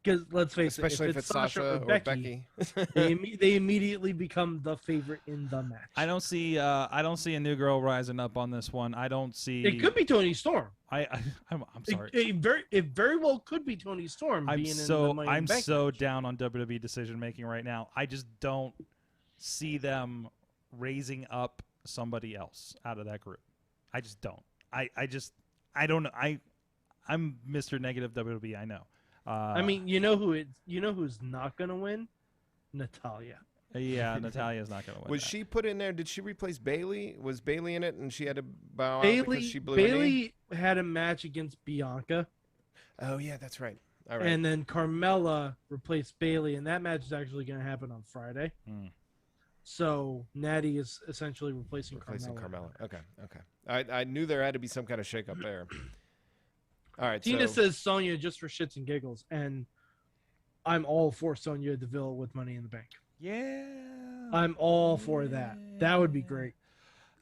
because let's face Especially it, if it's Sasha or Becky. they immediately become the favorite in the match. I don't see a new girl rising up on this one. I don't see. It could be Toni Storm. I'm sorry. It very well could be Toni Storm. I'm being in the Money in I'm the Bank so match. down on WWE decision making right now. I just don't see them raising up somebody else out of that group. I just don't. I don't know. I'm Mr. Negative WWE. I know. I mean, you know who's not gonna win? Natalia. Yeah, Natalia's not gonna win. Was that. she put in there? Did she replace Bailey? Was Bailey in it and she had to bow out because she blew her knee? Bailey had a match against Bianca, Oh, yeah, that's right. All right. and then Carmella replaced Bailey, and that match is actually going to happen on Friday. Hmm. So Natty is essentially replacing Carmella. Okay. I knew there had to be some kind of shakeup there. All right. Tina so, says Sonya just for shits and giggles, and I'm all for Sonya Deville with Money in the Bank. Yeah. I'm all for that. That would be great.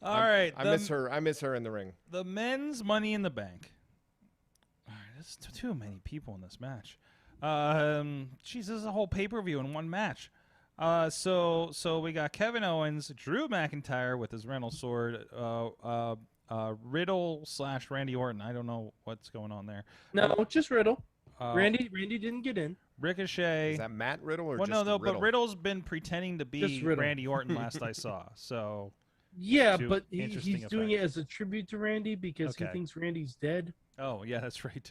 All right. I miss her. I miss her in the ring. The men's Money in the Bank. All right, there's too many people in this match. Jeez, this is a whole pay-per-view in one match. So we got Kevin Owens, Drew McIntyre with his rental sword, Riddle / Randy Orton. I don't know what's going on there. No, just Riddle. Randy didn't get in. Ricochet. Is that Matt Riddle or well, just no, Riddle? but Riddle's been pretending to be Just Riddle. Randy Orton last I saw. So Yeah, to but interesting he's doing it as a tribute to Randy because he Okay. thinks Randy's dead. oh yeah, that's right.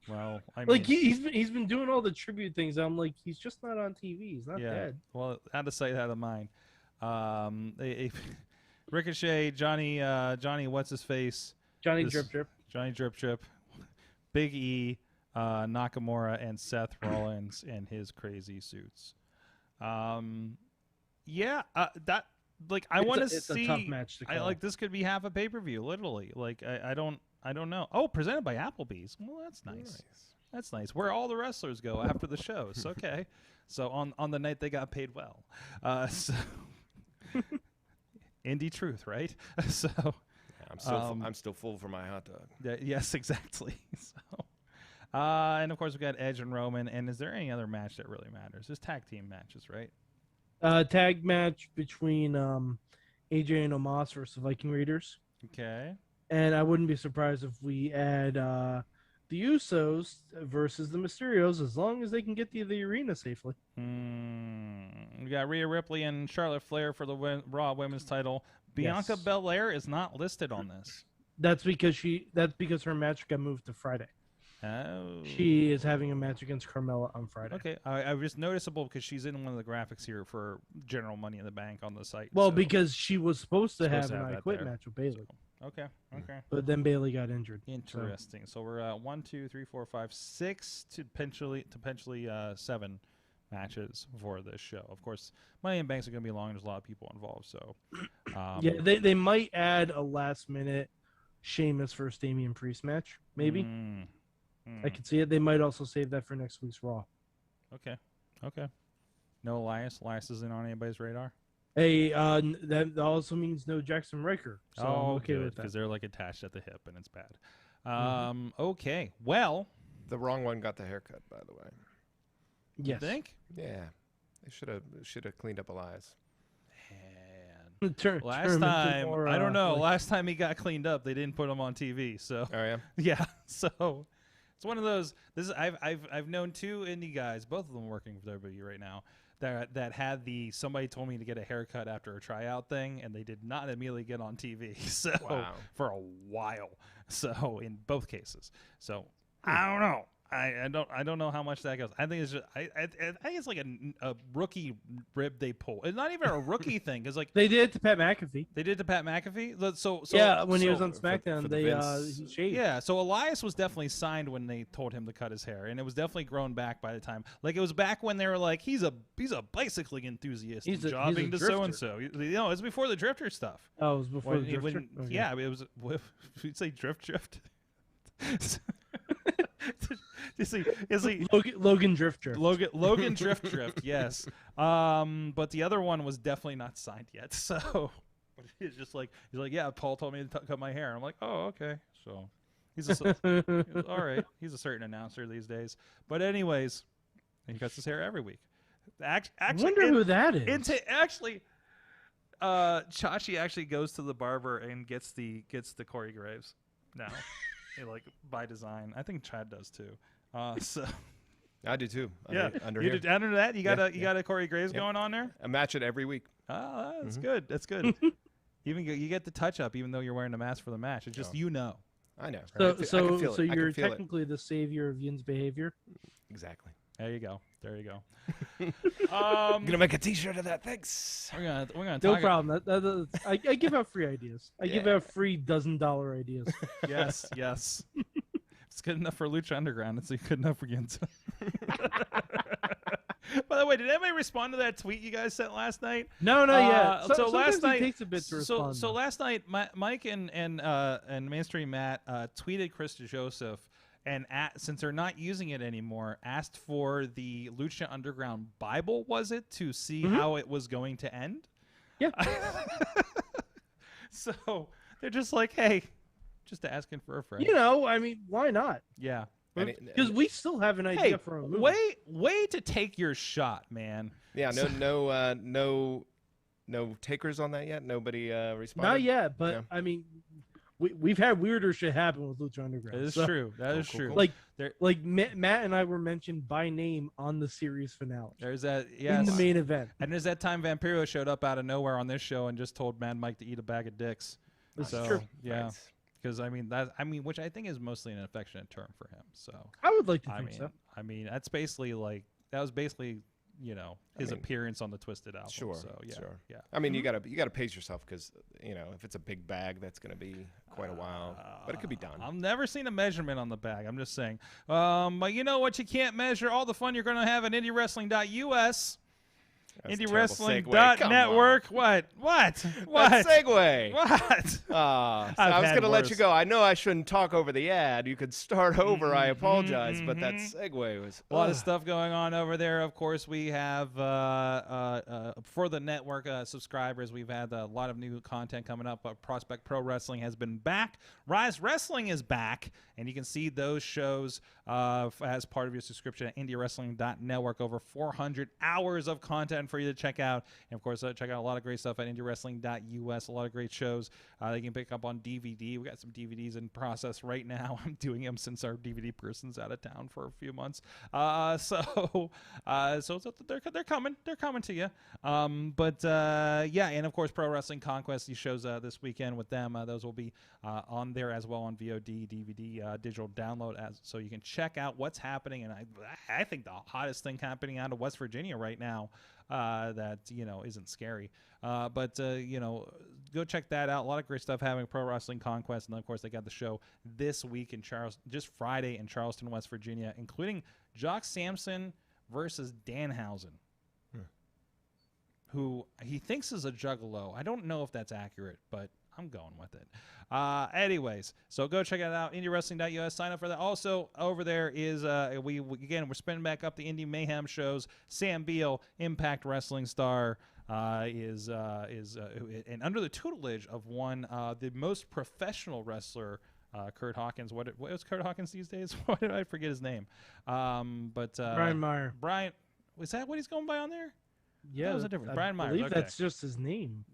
Well, I mean, Like he's been doing all the tribute things. I'm like, he's just not on TV. He's not yeah. dead. Well, out of sight, out of mind. Ricochet, Johnny, what's his face? Johnny This- Drip Drip. Johnny Drip Drip, Big E, Nakamura, and Seth Rollins in his crazy suits. Yeah, that like I want to It's see. a tough match to call. this could be half a pay per view, literally. Like I don't know. Oh, presented by Applebee's. Well, that's nice. That's nice. Where all the wrestlers go after the shows. Okay, so on the night they got paid well. So Indie Truth, right? So. I'm still full for my hot dog. Yes, exactly. So, and of course we got Edge and Roman. And is there any other match that really matters? Just tag team matches, right? Tag match between AJ and Omos versus the Viking Raiders. Okay. And I wouldn't be surprised if we add the Usos versus the Mysterios, as long as they can get to the arena safely. We got Rhea Ripley and Charlotte Flair for the Raw Women's title. Bianca Yes. Belair is not listed on this. That's because her match got moved to Friday. Oh. She is having a match against Carmella on Friday. Okay. I was noticeable because she's in one of the graphics here for General Money in the Bank on the site. Well, so- because she was supposed to have an I that Quit there. match with Bailey, Okay. Okay. but then Bailey got injured. Interesting. So we're 1, 2, 3, 4, 5, 6 to potentially 7 matches for this show. Of course, Money in Banks are going to be long. There's a lot of people involved. So Yeah, they might add a last minute Sheamus versus Damian Priest match. Maybe I could see it. They might also save that for next week's Raw. Okay. No Elias. Elias isn't on anybody's radar. Hey, that also means no Jackson Riker. So I'm okay with that. because they're like attached at the hip and it's bad. Okay. Well, The wrong one got the haircut, by the way. Yes. I think. Yeah, they should have cleaned up Elias. Last time, I don't know. Last time he got cleaned up, they didn't put him on TV. So Oh yeah. yeah, so it's one of those. I've known two indie guys, both of them working for WWE right now, that had somebody told me to get a haircut after a tryout thing, and they did not immediately get on TV. So for a while. So in both cases. So I don't know. I don't know how much that goes. I think it's just I think it's like a rookie rib they pull. It's not even a rookie thing because like they did it to Pat McAfee. They did to Pat McAfee. So yeah, when he was on SmackDown, he shaved. Yeah, so Elias was definitely signed when they told him to cut his hair, and it was definitely grown back by the time. Like it was back when they were like, he's a bicycling enthusiast, jobbing to so and so. You know, it was before the drifter stuff. Oh, it was before the drifter. Okay. Yeah, it was. You'd say drift. Is he Logan Drift? Logan Drift, yes. But the other one was definitely not signed yet. So he's like, yeah, Paul told me to cut my hair. I'm like, oh, okay. So he's all right. He's a certain announcer these days. But anyways, he cuts his hair every week. Actually, I wonder who that is. Chachi actually goes to the barber and gets the Corey Graves now. Like by design. I think Chad does too. So I do too. Under that, you got a Corey Graves going on there. I match it every week. Oh, that's good. That's good. You get the touch up, even though you're wearing a mask for the match. It's just I know. Right? So you're technically the savior of Yin's behavior. Exactly. There you go. I'm gonna make a T-shirt of that. Thanks. We're gonna. No problem. I give out free ideas. I give out free $1,000 ideas. Yes. It's good enough for Lucha Underground. It's good enough for Yinza. By the way, did anybody respond to that tweet you guys sent last night? No, not yet. So last night it takes a bit to respond. So last night, Mike and Mainstream Matt tweeted Chris Joseph. And since they're not using it anymore, asked for the Lucha Underground Bible, was it, to see how it was going to end? Yeah. So they're just like, hey, just asking for a friend. You know, I mean, why not? Yeah. Because we still have an idea for a movie. Way to take your shot, man. Yeah, no takers on that yet? Nobody responded? Not yet, but, yeah. I mean... We've had weirder shit happen with Lucha Underground. That is true. That is true. Like Matt and I were mentioned by name on the series finale. There's that, in the main event. And there's that time Vampiro showed up out of nowhere on this show and just told Mad Mike to eat a bag of dicks. That's true. Yeah. Because which I think is mostly an affectionate term for him. So I would like to think so. I mean, that's basically his appearance on the Twisted album. Sure. So yeah. I mean, you gotta pace yourself because if it's a big bag, that's gonna be quite a while. But it could be done. I've never seen a measurement on the bag. I'm just saying. But you know what? You can't measure all the fun you're gonna have at IndieWrestling.us. IndieWrestling.network. What? That segue. What? I was going to let you go. I know I shouldn't talk over the ad. You could start over. I apologize, but that segue was a lot of stuff going on over there. Of course, we have for the network subscribers, we've had a lot of new content coming up. Prospect Pro Wrestling has been back. Rise Wrestling is back, and you can see those shows as part of your subscription at IndieWrestling.network. Over 400 hours of content for you to check out. And, of course, check out a lot of great stuff at IndieWrestling.us. A lot of great shows that you can pick up on DVD. We got some DVDs in process right now. I'm doing them since our DVD person's out of town for a few months. So they're coming. They're coming to you. Yeah, and, of course, Pro Wrestling Conquest, these shows this weekend with them. Those will be on there as well on VOD, DVD, digital download, so you can check out what's happening. And I think the hottest thing happening out of West Virginia right now that isn't scary, but go check that out. A lot of great stuff happening. Pro Wrestling Conquest, and then of course they got the show this week in just Friday in Charleston, West Virginia, including Jock Sampson versus Danhausen, who he thinks is a juggalo. I don't know if that's accurate, but I'm going with it. Anyways, so go check it out. IndieWrestling.us. Sign up for that. Also, over there is we're spinning back up the Indie Mayhem shows. Sam Beal, Impact Wrestling star, is and under the tutelage of the most professional wrestler, Kurt Hawkins. What is Kurt Hawkins these days? Why did I forget his name? Brian Meyer. Brian, was that what he's going by on there? Yeah, that was a different Brian Meyer. I believe that's just his name.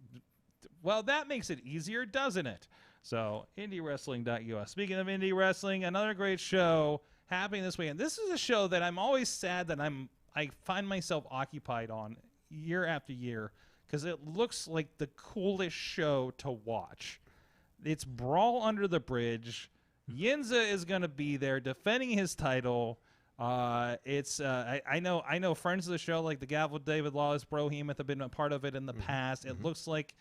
Well, that makes it easier, doesn't it? So, IndieWrestling.us. Speaking of indie wrestling, another great show happening this weekend. This is a show that I'm always sad that I'm I find myself occupied on year after year because it looks like the coolest show to watch. It's Brawl Under the Bridge. Yinza is going to be there defending his title. I know friends of the show like the Gavel, David Lawless, Brohemoth have been a part of it in the past. It looks like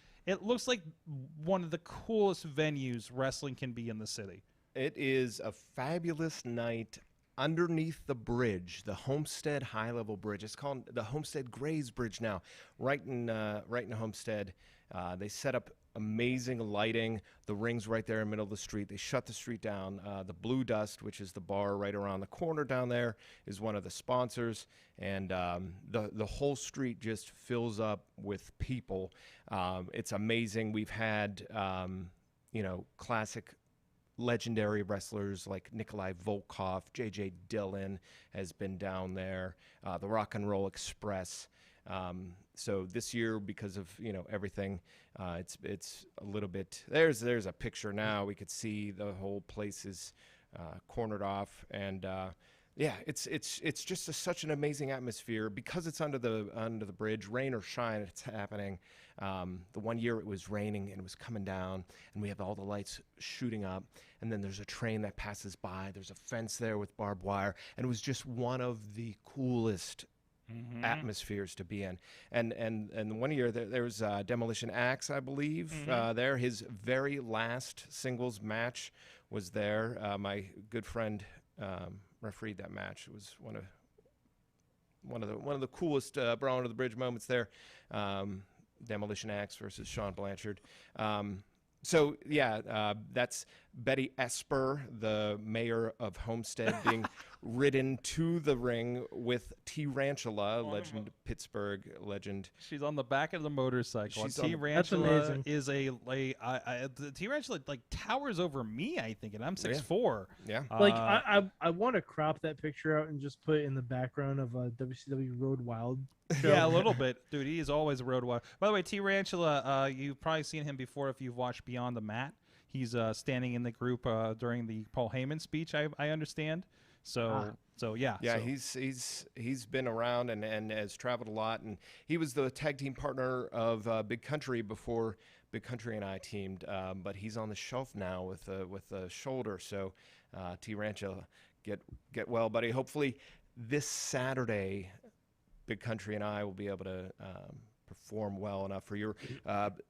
one of the coolest venues wrestling can be in the city. It is a fabulous night underneath the bridge, the Homestead High Level Bridge. It's called the Homestead Grays Bridge now, right in Homestead. They set up amazing lighting. The ring's right there in the middle of the street. They shut the street down. The Blue Dust, which is the bar right around the corner down there, is one of the sponsors. And the whole street just fills up with people. It's amazing. We've had, classic legendary wrestlers like Nikolai Volkov, J.J. Dillon has been down there, the Rock and Roll Express. So this year, because of everything, it's a little bit. There's a picture now. We could see the whole place is cornered off, and it's just such an amazing atmosphere because it's under the bridge, rain or shine. It's happening. The one year it was raining and it was coming down, and we have all the lights shooting up, and then there's a train that passes by. There's a fence there with barbed wire, and it was just one of the coolest atmospheres to be in. And one year there was Demolition Axe, I believe, there. His very last singles match was there. My good friend refereed that match. It was one of the coolest Brawl Under the Bridge moments there. Demolition Axe versus Sean Blanchard. That's Betty Esper, the mayor of Homestead, being ridden to the ring with Tarantula, legend, Pittsburgh legend. She's on the back of the motorcycle. She's Tarantula is the Tarantula towers over me, I think, and I'm 6'4". Yeah. I want to crop that picture out and just put it in the background of a WCW Road Wild show. Yeah, a little bit. Dude, he is always a road wild. By the way, Tarantula, you've probably seen him before if you've watched Beyond the Mat. He's standing in the group during the Paul Heyman speech, I understand. So he's been around and has traveled a lot, and he was the tag team partner of Big Country before Big Country and I teamed, but he's on the shelf now with a shoulder. So Tarantula, get well, buddy. Hopefully this Saturday, Big Country and I will be able to perform well enough for your.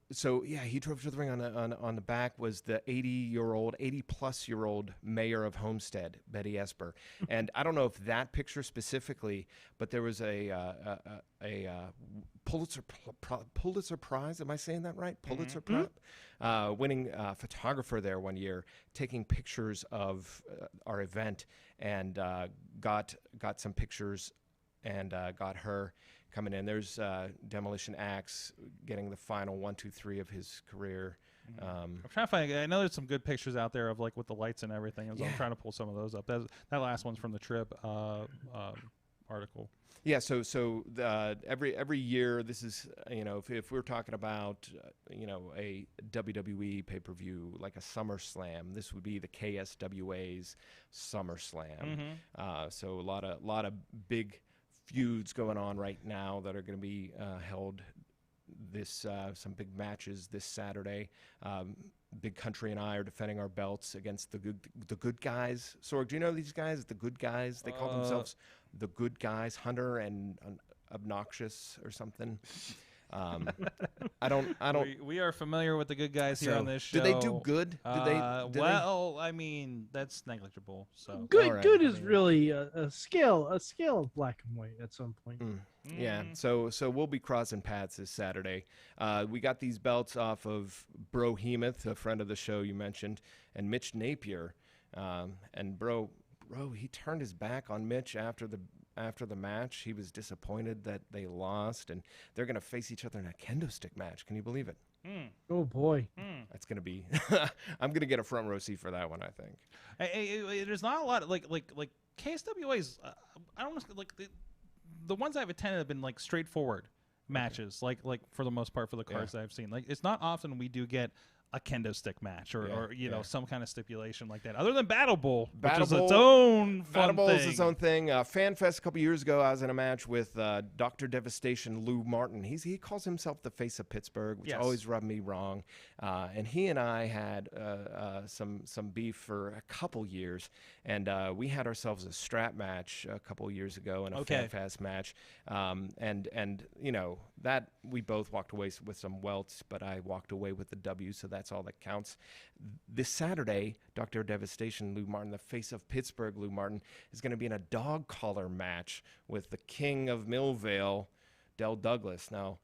He drove to the ring on the back was the 80-plus-year-old mayor of Homestead, Betty Esper, and I don't know if that picture specifically, but there was a Pulitzer Prize. Am I saying that right? Pulitzer Prize winning photographer there one year, taking pictures of our event, and got some pictures. And got her coming in. There's Demolition Axe getting the final 1, 2, 3 of his career. I'm trying to find. I know there's some good pictures out there of with the lights and everything. I'm trying to pull some of those up. That last one's from the Trib article. Yeah. So every year, this is if we're talking about a WWE pay-per-view like a SummerSlam, this would be the KSWA's SummerSlam. So a lot of big feuds going on right now that are going to be held some big matches this Saturday. Big Country and I are defending our belts against the good guys. Sorg, do you know these guys? The good guys? They call themselves the good guys, Hunter and Obnoxious or something. I don't. We are familiar with the good guys here on this show. Did they do good? I mean, that's negligible. So good is really a scale of black and white at some point. Yeah. So we'll be crossing paths this Saturday. We got these belts off of Brohemoth, a friend of the show you mentioned, and Mitch Napier. And bro, he turned his back on Mitch after the match. He was disappointed that they lost, and they're going to face each other in a kendo stick match. Can you believe it? Oh boy, that's going to be. I'm going to get a front row seat for that one, I think. There's not a lot of like KSWA's. I don't know, the ones I've attended have been straightforward matches, like for the most part for the cards that I've seen. It's not often we do get a kendo stick match or, Yeah, or you know, yeah. some kind of stipulation like that, other than Battle Bowl, Battle which is its Bowl- own fun Battle Bowl thing. is its own thing. FanFest a couple years ago, I was in a match with Dr. Devastation Lou Martin. He calls himself the face of Pittsburgh, which Yes. always rubbed me wrong. And he and I had some beef for a couple years, and we had ourselves a strap match a couple years ago and a Okay. FanFest match. And you know that we both walked away with some welts, but I walked away with the W, so that's all that counts. This Saturday, Dr. Devastation Lou Martin, the face of Pittsburgh Lou Martin, is going to be in a dog collar match with the king of Millvale, Del Douglas. Now,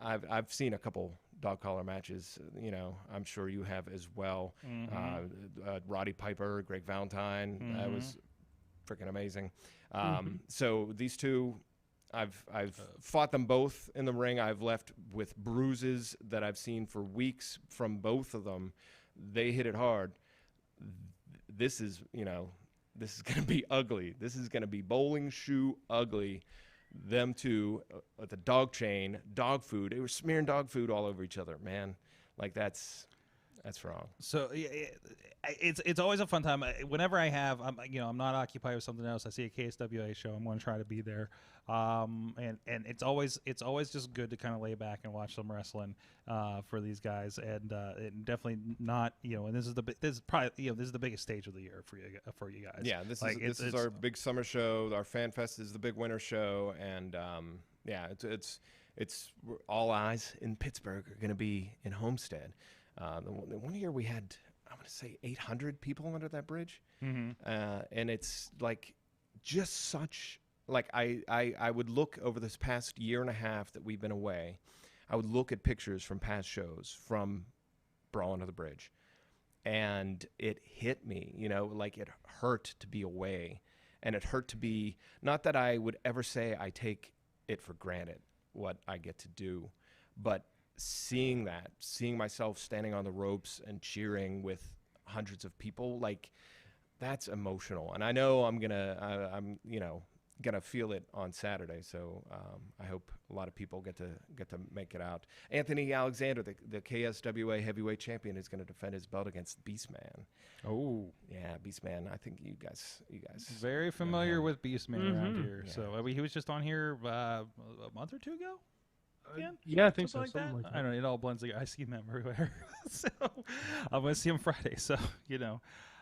I've seen a couple dog collar matches. You know, I'm sure you have as well. Roddy Piper, Greg Valentine, that was freaking amazing. So these two, I've fought them both in the ring. I've left with bruises that I've seen for weeks from both of them. They hit it hard. This is going to be ugly. This is going to be bowling shoe ugly. Them two at the dog chain, dog food. They were smearing dog food all over each other, man. Like that's wrong. So it's always a fun time. Whenever I'm not occupied with something else. I see a KSWA show. I'm going to try to be there. And it's always just good to kind of lay back and watch some wrestling for these guys. And definitely not, and this is the biggest stage of the year for you guys. Yeah, this is our big summer show. Our FanFest is the big winter show, and it's all eyes in Pittsburgh are going to be in Homestead. The one year we had, I'm going to say 800 people under that bridge. And it's like just such, like I would look over this past year and a half that we've been away. I would look at pictures from past shows from Brawl Under the Bridge. And it hit me, like it hurt to be away. And it hurt to be, not that I would ever say I take it for granted what I get to do, but seeing myself standing on the ropes and cheering with hundreds of people, like that's emotional. And I know I'm gonna feel it on Saturday. So I hope a lot of people get to make it out. Anthony Alexander, the KSWA heavyweight champion, is going to defend his belt against Beastman. Oh yeah, Beastman. I think you guys very familiar with Beastman around here. Yeah. So he was just on here a month or two ago. Again? Yeah, I think so. Something Something like that. I don't know. It all blends together. I see him everywhere. So I'm going to see him Friday. So,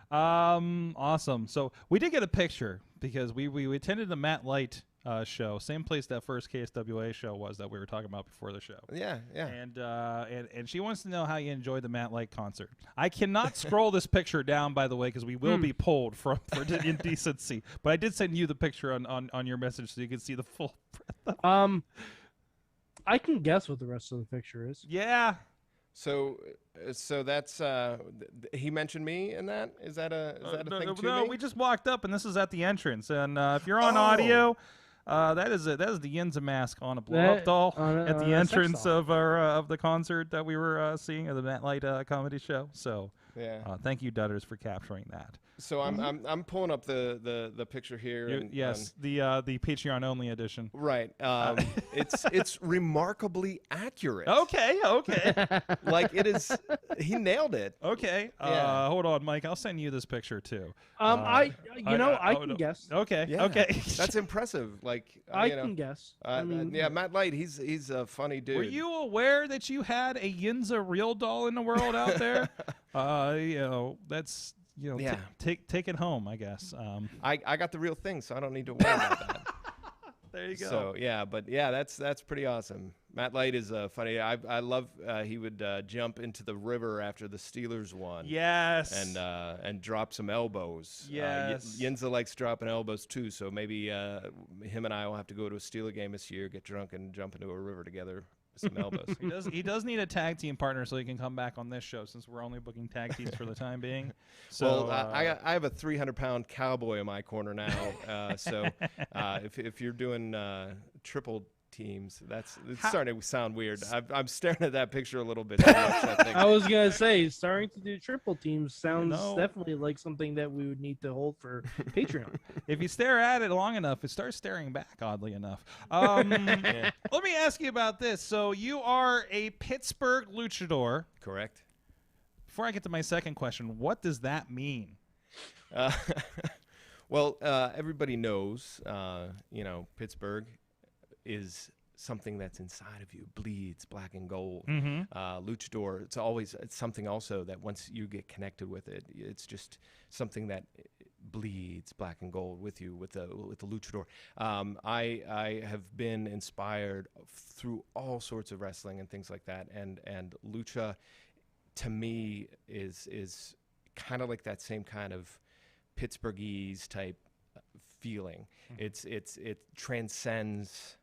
awesome. So we did get a picture because we attended the Matt Light show, same place that first KSWA show was that we were talking about before the show. Yeah. And she wants to know how you enjoyed the Matt Light concert. I cannot scroll this picture down, by the way, because we will be pulled for indecency. But I did send you the picture on your message so you can see the full breadth. I can guess what the rest of the picture is. Yeah. So that's he mentioned me in that. Is that a thing to No, me? we just walked up, and this is at the entrance. And if you're on audio, that is the Yinza mask on a blow-up doll at the entrance of the concert that we were seeing of the Matt Light comedy show. So thank you, Dutters, for capturing that. So I'm pulling up the picture here. Yes, the Patreon only edition. Right. It's remarkably accurate. Okay. Like it is. He nailed it. Okay. Yeah. Hold on, Mike. I'll send you this picture too. I can guess. Okay. Yeah. Okay. That's impressive. Like I can guess. Matt Light. He's a funny dude. Were you aware that you had a Yinza real doll in the world out there? That's. Take it home, I guess. I got the real thing, so I don't need to worry about that. There you go. So that's pretty awesome. Matt Light is funny. I love he would jump into the river after the Steelers won. Yes. And drop some elbows. Yes. Yinza likes dropping elbows too, so maybe him and I will have to go to a Steeler game this year, get drunk, and jump into a river together. Some elbows. He does need a tag team partner so he can come back on this show since we're only booking tag teams for the time being. So I have a 300-pound cowboy in my corner now. So if you're doing triple teams, it's starting to sound weird. I'm staring at that picture a little bit too much, I think. I was gonna say starting to do triple teams sounds definitely like something that we would need to hold for Patreon. If you stare at it long enough, it starts staring back, oddly enough. Let me ask you about this. So you are a Pittsburgh Luchador. Correct. before I get to my second question, what does that mean? Well, everybody knows, Pittsburgh is something that's inside of you, bleeds black and gold. Luchador, it's something also that once you get connected with it, it's just something that bleeds black and gold with you with the Luchador. I have been inspired through all sorts of wrestling and things like that, and Lucha to me is kind of like that same kind of Pittsburghese type feeling. It transcends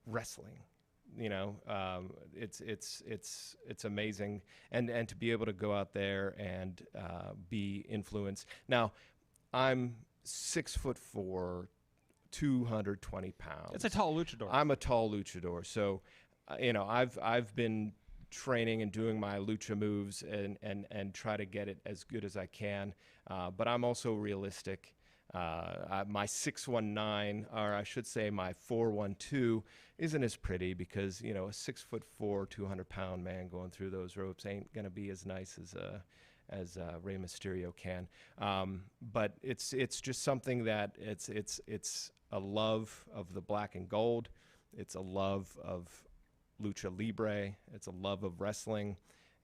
wrestling, it's amazing, and to be able to go out there and be influenced. Now, I'm 6'4", 220 pounds. It's a tall luchador. I'm a tall luchador, so I've been training and doing my lucha moves and try to get it as good as I can, but I'm also realistic. My 6'19", or I should say my 4'12", isn't as pretty because a 6'4", 200-pound man going through those ropes ain't gonna be as nice as Rey Mysterio can. But it's just something that it's a love of the black and gold. It's a love of lucha libre. It's a love of wrestling,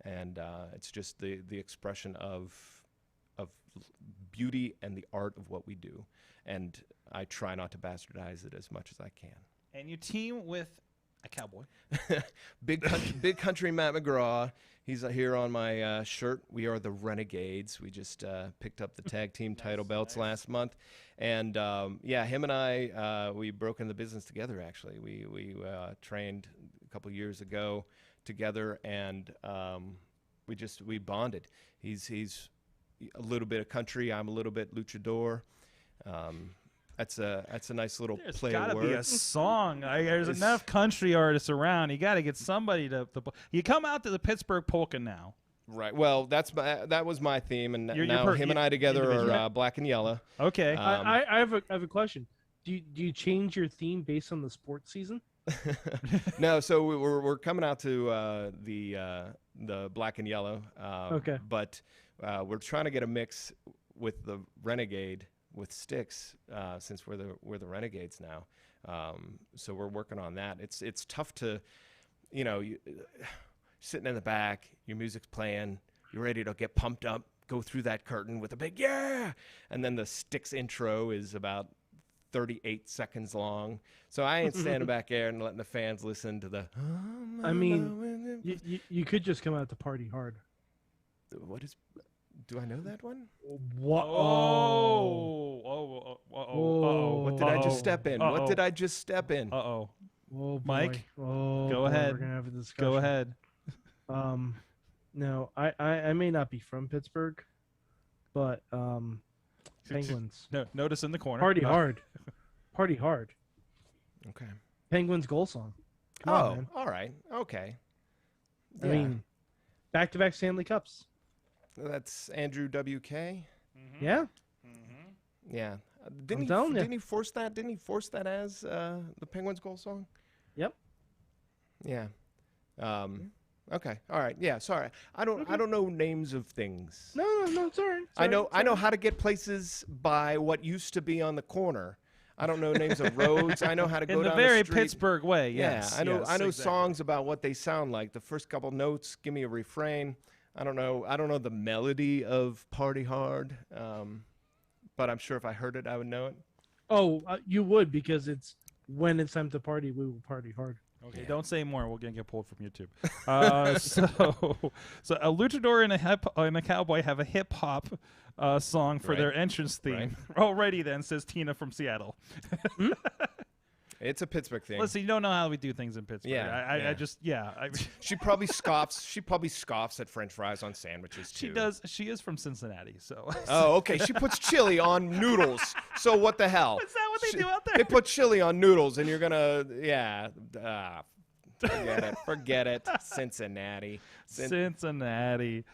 and it's just the expression of beauty and the art of what we do, and I try not to bastardize it as much as I can. And you team with a cowboy. Big country Matt McGraw. He's here on my shirt. We are the Renegades. We just picked up the tag team title belts last month, and him and I we broke into the business together. Actually, we trained a couple years ago together, and we bonded. He's a little bit of country. I'm a little bit luchador. That's a nice little play of words. There's got to be a song. There's enough country artists around. You got to get somebody to. You come out to the Pittsburgh polka now. Right. Well, that was my theme, and now him and I together are black and yellow. Okay. I have a question. Do you change your theme based on the sports season? No. So we're coming out to the black and yellow. Okay. But we're trying to get a mix with the Renegade with Styx, since we're the Renegades now. So we're working on that. It's tough to, sitting in the back, your music's playing, you're ready to get pumped up, go through that curtain with a big yeah, and then the Styx intro is about 38 seconds long. So I ain't standing back there and letting the fans listen to the. I mean, you could just come out to party hard. What is? Do I know that one? What? What did I just step in? What did I just step in? Oh, Mike, go ahead. We're gonna have a discussion. Go ahead. No, I may not be from Pittsburgh, but Penguins. No, notice in the corner. Party hard. Party hard. Okay. Penguins goal song. Come on, man. All right. Okay. I mean, back-to-back Stanley Cups. That's Andrew WK. Mm-hmm. Yeah. Mm-hmm. Yeah. Didn't he force that? Didn't he force that as the Penguins goal song? Yep. Yeah. Okay. All right. Yeah. Sorry. I don't know names of things. No, it's all right. I know how to get places by what used to be on the corner. I don't know names of roads. I know how to go down the street. In the very Pittsburgh way. Yes. Yeah. I know exactly. songs about what they sound like. The first couple notes, give me a refrain. I don't know the melody of Party Hard, but I'm sure if I heard it, I would know it. Oh, you would, because it's when it's time to party, we will party hard. Okay, don't say more. We're gonna get pulled from YouTube. So a luchador and a cowboy have a hip hop song for their entrance theme. Right. Alrighty then, says Tina from Seattle. It's a Pittsburgh thing. Listen, you don't know how we do things in Pittsburgh. Yeah, She probably scoffs at French fries on sandwiches too. She does. She is from Cincinnati, so. Oh, okay. She puts chili on noodles. So what the hell? Is that what they do out there? They put chili on noodles, and you're gonna, forget it. Cincinnati. Cincinnati.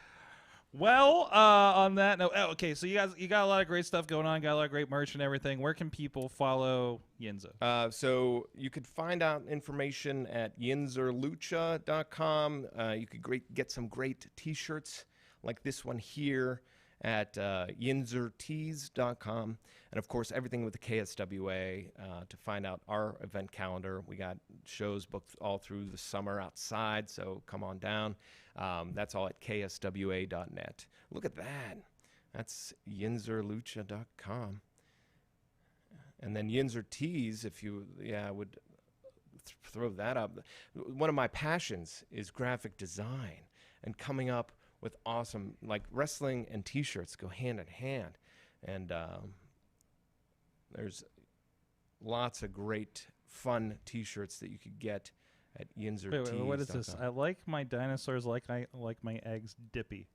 Well, on that note, okay, so you got a lot of great stuff going on, got a lot of great merch and everything. Where can people follow Yinza? So you could find out information at yinzerlucha.com. You could get some great T-shirts like this one here at yinzertees.com. And, of course, everything with the KSWA to find out our event calendar. We got shows booked all through the summer outside, so come on down. That's all at kswa.net. Look at that. That's yinzerlucha.com. And then Yinzer Tees, if you would throw that up. One of my passions is graphic design and coming up with awesome, like wrestling and T-shirts go hand in hand. And there's lots of great, fun T-shirts that you could get at Yinzer Tees. Wait, what is this? I like my dinosaurs like I like my eggs dippy.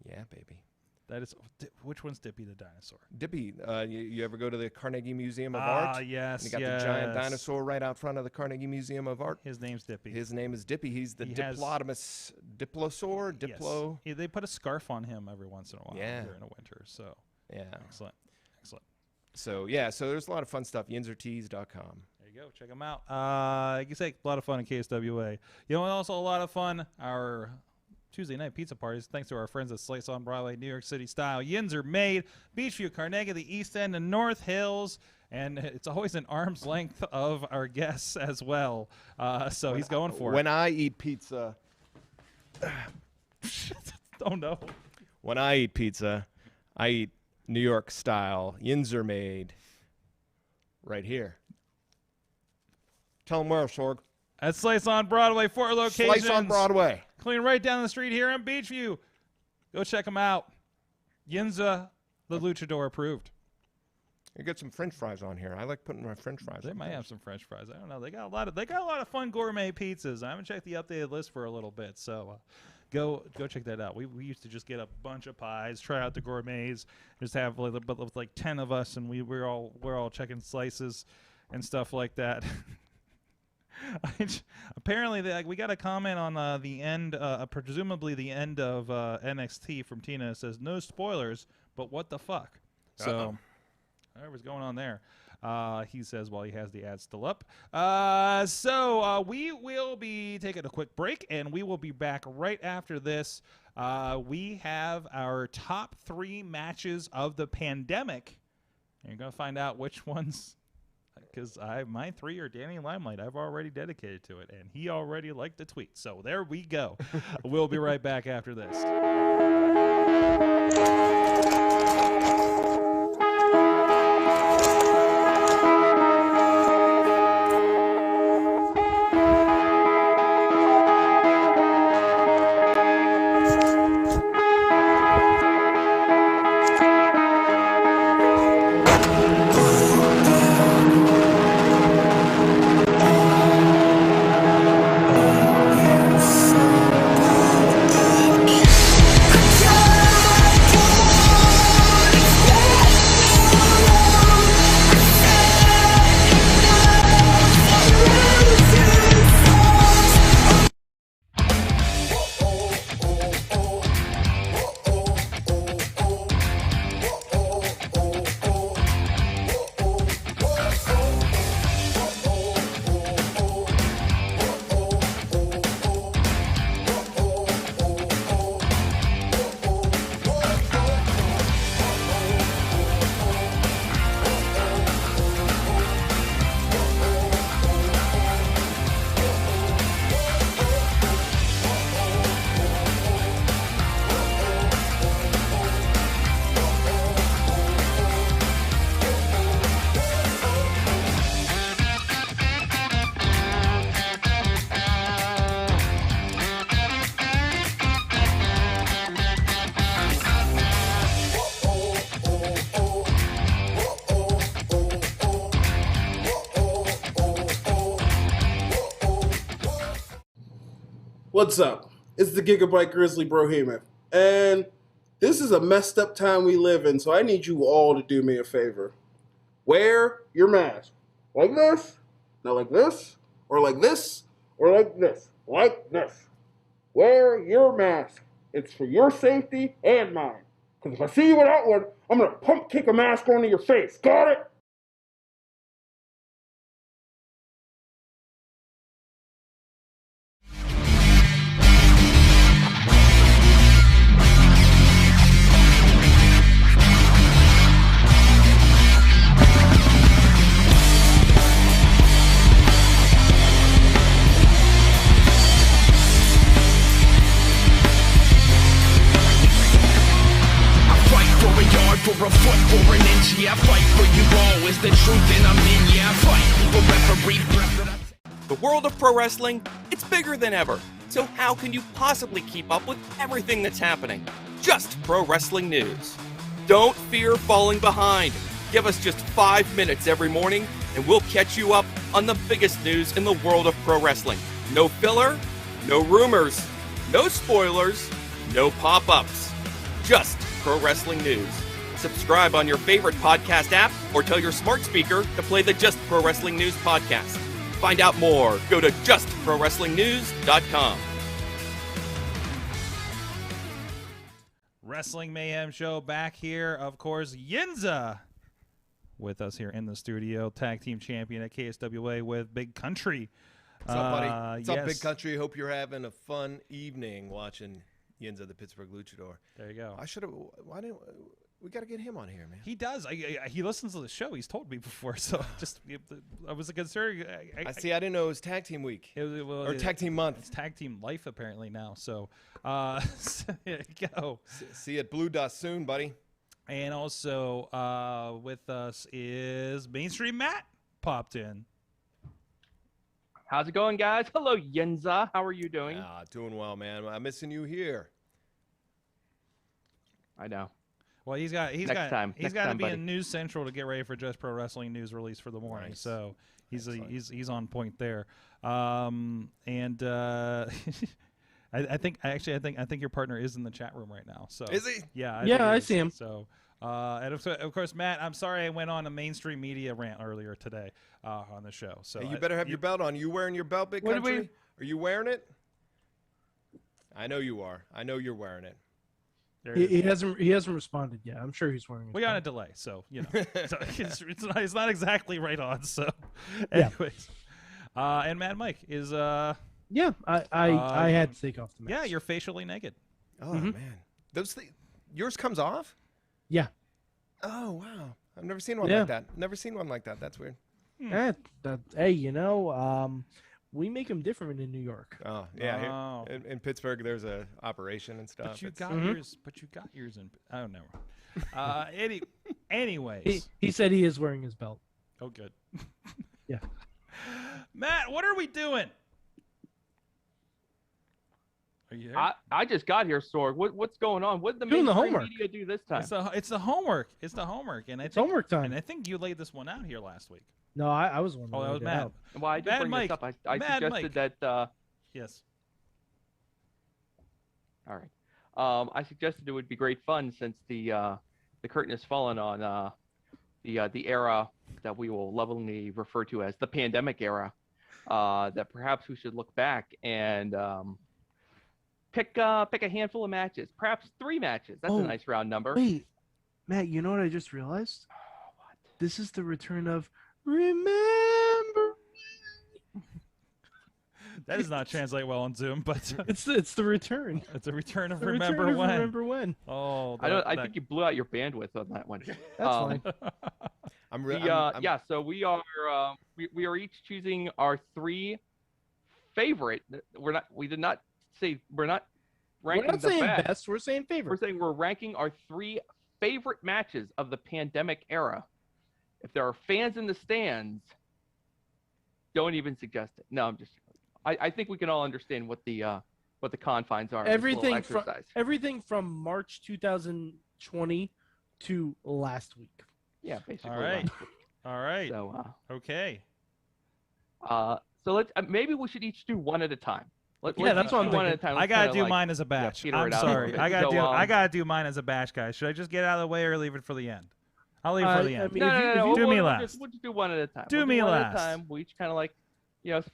Yeah, baby. That is, which one's Dippy the dinosaur? Dippy, you ever go to the Carnegie Museum of Art? Ah, yes, and you got the giant dinosaur right out front of the Carnegie Museum of Art. His name's Dippy. His name is Dippy. He's the Diplodomus diplosaur. Diplo. Yes. Yeah, they put a scarf on him every once in a while during the winter. So yeah, excellent. So so there's a lot of fun stuff. Yinzertees.com. There you go. Check them out. Like you say, a lot of fun in KSWA. You know, also a lot of fun. Our Tuesday night pizza parties, thanks to our friends at Slice on Broadway, New York City style. Yinzer made, Beachview, Carnegie, the East End, and North Hills. And it's always an arm's length of our guests as well. So he's going for it. When I eat pizza. Oh, no. When I eat pizza, I eat New York style, Yinzer made, right here. Tell them where, Sorg. At Slice on Broadway, 4 locations. Slice on Broadway. Clean right down the street here in Beachview. Go check them out. Yinza the Luchador approved. You get some French fries on here. I like putting my French fries. They might have some French fries. I don't know. They got a lot of fun gourmet pizzas. I haven't checked the updated list for a little bit, so go check that out. We used to just get a bunch of pies, try out the gourmets, just have like 10 of us, and we're all checking slices and stuff like that. Apparently, we got a comment on the end, presumably the end of NXT from Tina. It says, no spoilers, but what the fuck? So, whatever's going on there. He says while he has the ad still up. So we will be taking a quick break, and we will be back right after this. We have our top 3 matches of the pandemic. And you're going to find out which ones... Because my 3 are Danny Limelight. I've already dedicated to it, and he already liked the tweet. So there we go. We'll be right back after this. What's up? It's the Gigabyte Grizzly Brohema, and this is a messed up time we live in, so I need you all to do me a favor. Wear your mask. Like this, not like this, or like this, or like this, like this. Wear your mask. It's for your safety and mine. Because if I see you without one, I'm going to pump kick a mask onto your face. Got it? For a foot or an inch, yeah, I fight for you all. Is the truth and I'm in, yeah, I fight for referee. The world of pro wrestling, it's bigger than ever. So how can you possibly keep up with everything that's happening? Just pro wrestling news. Don't fear falling behind. Give us just 5 minutes every morning and we'll catch you up on the biggest news in the world of pro wrestling. No filler, no rumors, no spoilers, no pop-ups. Just pro wrestling news. Subscribe on your favorite podcast app or tell your smart speaker to play the Just Pro Wrestling News podcast. Find out more. Go to justprowrestlingnews.com. Wrestling Mayhem show back here. Of course, Yinza with us here in the studio. Tag team champion at KSWA with Big Country. What's up, buddy? What's up, yes. Big Country? Hope you're having a fun evening watching Yinza the Pittsburgh Luchador. There you go. I should have. Why didn't we got to get him on here, man? He does. He listens to the show. He's told me before. So I was a concern. I see. I didn't know it was tag team week or tag team month. It's tag team life apparently now. So there you go. See you at Blue Dust soon, buddy. And also with us is Mainstream Matt popped in. How's it going, guys? Hello, Yinza. How are you doing? Doing well, man. I'm missing you here. I know. Well, he's got to be buddy. in News Central to get ready for Just Pro Wrestling News release for the morning. Nice. So he's on point there. And I think your partner is in the chat room right now. So is he? Yeah. I see him. So and of course, Matt, I'm sorry I went on a mainstream media rant earlier today on the show. So hey, you better have your belt on. You wearing your belt, Big Country? Are you wearing it? I know you are. I know you're wearing it. He hasn't responded yet. I'm sure he's wearing it. We got a delay, so you know, so it's not exactly right on. So, anyways, and Mad Mike is yeah. I had to take off the mask. Yeah, you're facially naked. Oh man, yours comes off. Yeah. Oh wow, I've never seen one like that. Never seen one like that. That's weird. Hey, you know, we make them different in New York. Oh yeah, here, in Pittsburgh there's a operation and stuff. But you got yours. But you got yours in. I don't know. Anyways, he said he is wearing his belt. Oh, good. Yeah. Matt, what are we doing? Are you here? I just got here, Sorg. What's going on? What did the Doing the mainstream homework. media do this time? It's the homework. It's the homework, and It's homework time. And I think you laid this one out here last week. No, I was one. Oh, that was Matt. Well, I did bring this up. I suggested that. Yes. All right. I suggested it would be great fun since the curtain has fallen on the era that we will lovingly refer to as the pandemic era. That perhaps we should look back and pick a handful of matches, perhaps 3 matches. That's a nice round number. Wait, Matt, you know what I just realized? What? This is the return of Remember. That does not translate well on Zoom, but it's the return. It's a return of The Remember return of When. Remember When. Oh, I think you blew out your bandwidth on that one. That's fine. So we are each choosing our 3 favorite. We did not say we're not ranking We're not saying best. best. We're saying favorite. We're saying we're ranking our 3 favorite matches of the pandemic era. If there are fans in the stands, don't even suggest it. No, I'm just. I think we can all understand what the confines are. Everything from March 2020 to last week. Yeah, basically. All right. So okay. So let's maybe we should each do one at a time. That's what I'm thinking. One at a time. I gotta do mine as a batch. I'm sorry. I gotta do mine as a batch, guys. Should I just get out of the way or leave it for the end? I'll leave it for the end. No. Do me last. We'll just do one at a time. Do me one last. at a time. We each kind of like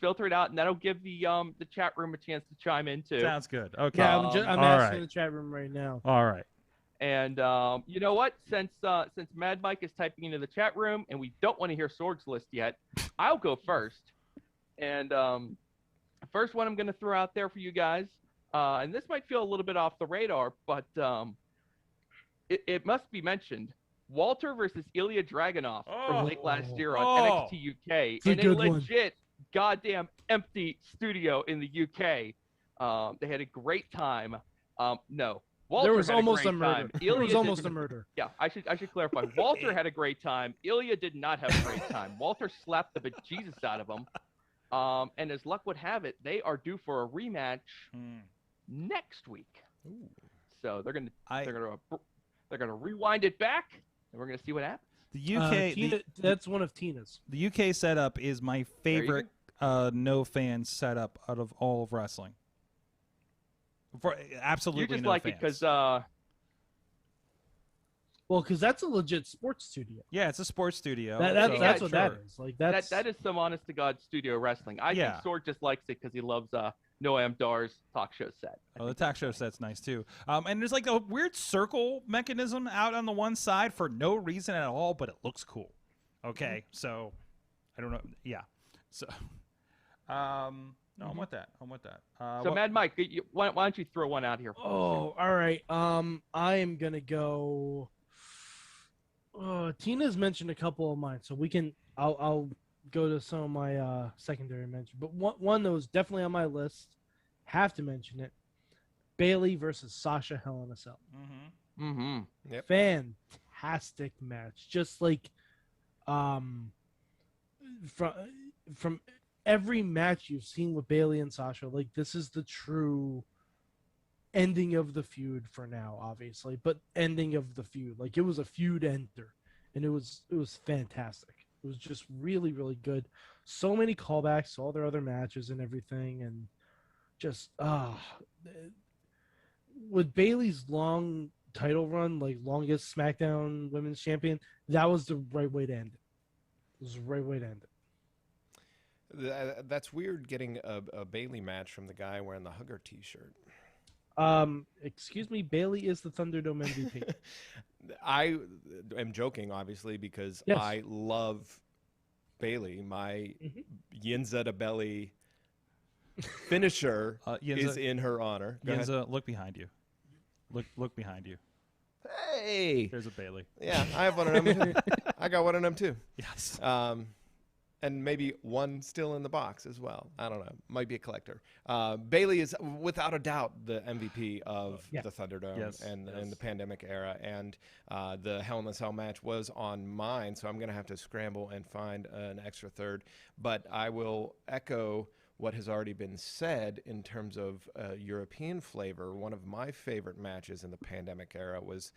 filter it out, and that'll give the chat room a chance to chime in too. Sounds good. Okay. Yeah, I'm all asking right. the chat room right now. All right. And you know what? Since Mad Mike is typing into the chat room, and we don't want to hear Sorg's list yet, I'll go first. And first one I'm going to throw out there for you guys, and this might feel a little bit off the radar, but it must be mentioned. Walter versus Ilya Dragunov from late last year on NXT UK in a legit goddamn empty studio in the UK. They had a great time. No. Walter there was had almost a a great murder. time. There was Ilya almost a didn't- murder. Yeah, I should clarify. Walter had a great time. Ilya did not have a great time. Walter slapped the bejesus out of him. And as luck would have it, they are due for a rematch next week. Ooh. So they're gonna rewind it back, and we're gonna see what happens. The UK. That's one of Tina's. The UK setup is my favorite no fans setup out of all of wrestling. For absolutely You just no like fans. it because Well, because that's a legit sports studio. Yeah, it's a sports studio. That's what that sure. is. Like that's that is some honest to God studio wrestling. I think Sorg just likes it because he loves Noam Dar's talk show set. Oh, the talk show set's nice too. And there's like a weird circle mechanism out on the one side for no reason at all, but it looks cool. Okay, so I don't know. Yeah, so no, I'm with that. I'm with that. So Mad Mike, why don't you throw one out here? Oh, all right. I am gonna go. Tina's mentioned a couple of mine, so we can. I'll go to some of my secondary mentions, but one that was definitely on my list. Have to mention it. Bailey versus Sasha Hell in a Cell. Yep. Fantastic match. Just like from every match you've seen with Bailey and Sasha, like this is the true ending of the feud for now, obviously, but ending of the feud. Like it was a feud ender, and it was fantastic. It was just really, really good. So many callbacks to all their other matches and everything, and just with Bailey's long title run, like longest SmackDown Women's Champion, that was the right way to end it. It was the right way to end it. That's weird getting a Bailey match from the guy wearing the Hugger T-shirt. Excuse me, Bailey is the Thunderdome MVP. I am joking, obviously, because Yes. I love Bailey. My Yinza the Belly finisher is in her honor. Go ahead. Yinza, look behind you. Look behind you. Hey, There's a Bailey. yeah, I have one of them too. I got one of them too. Yes. And maybe one still in the box as well. I don't know. Might be a collector. Bailey is without a doubt the MVP of the Thunderdome and the pandemic era. And the Hell in a Cell match was on mine, so I'm going to have to scramble and find an extra third. But I will echo what has already been said in terms of European flavor. One of my favorite matches in the pandemic era was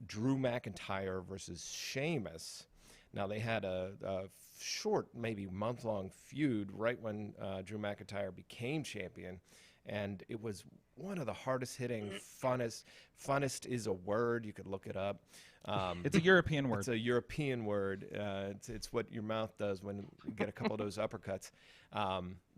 Drew McIntyre versus Sheamus. Now, they had a short, maybe month-long feud right when Drew McIntyre became champion, and it was one of the hardest-hitting, funnest is a word. You could look it up. It's a European word. It's a European word. It's what your mouth does when you get a couple of those uppercuts.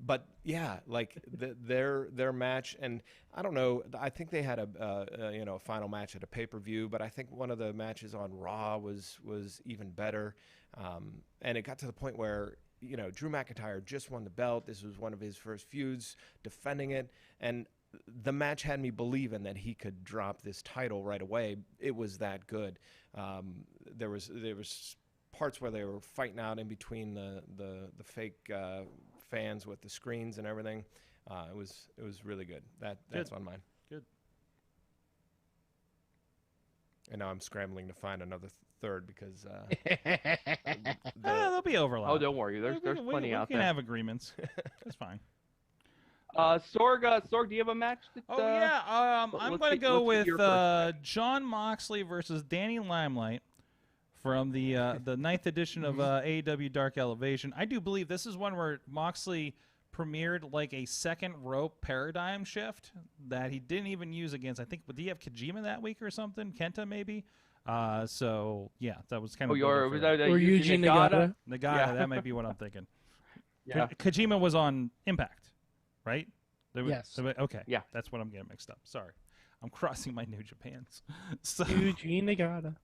But yeah, like their match, and I don't know. I think they had a final match at a pay-per-view, but I think one of the matches on Raw was even better. And it got to the point where Drew McIntyre just won the belt. This was one of his first feuds, defending it, and the match had me believing that he could drop this title right away. It was that good. There was parts where they were fighting out in between the fake fans with the screens and everything. It was really good. That's on mine. Good. And now I'm scrambling to find another third because There'll be overlap. Oh, don't worry. There's plenty out We there. can have agreements. That's fine. Sorg, do you have a match? I'm going to go with John Moxley versus Danny Limelight from the 9th edition of AEW Dark Elevation. I do believe this is one where Moxley premiered like a second rope paradigm shift that he didn't even use against, I think, did he have Kojima that week or something? Kenta maybe? So, yeah, that was kind of... Or Yuji Nagata. Nagata, that might be what I'm thinking. Yeah. Kojima was on Impact, right? Yes. Okay. Yeah. That's what I'm getting mixed up. Sorry. I'm crossing my New Japans. So, Yuji Nagata.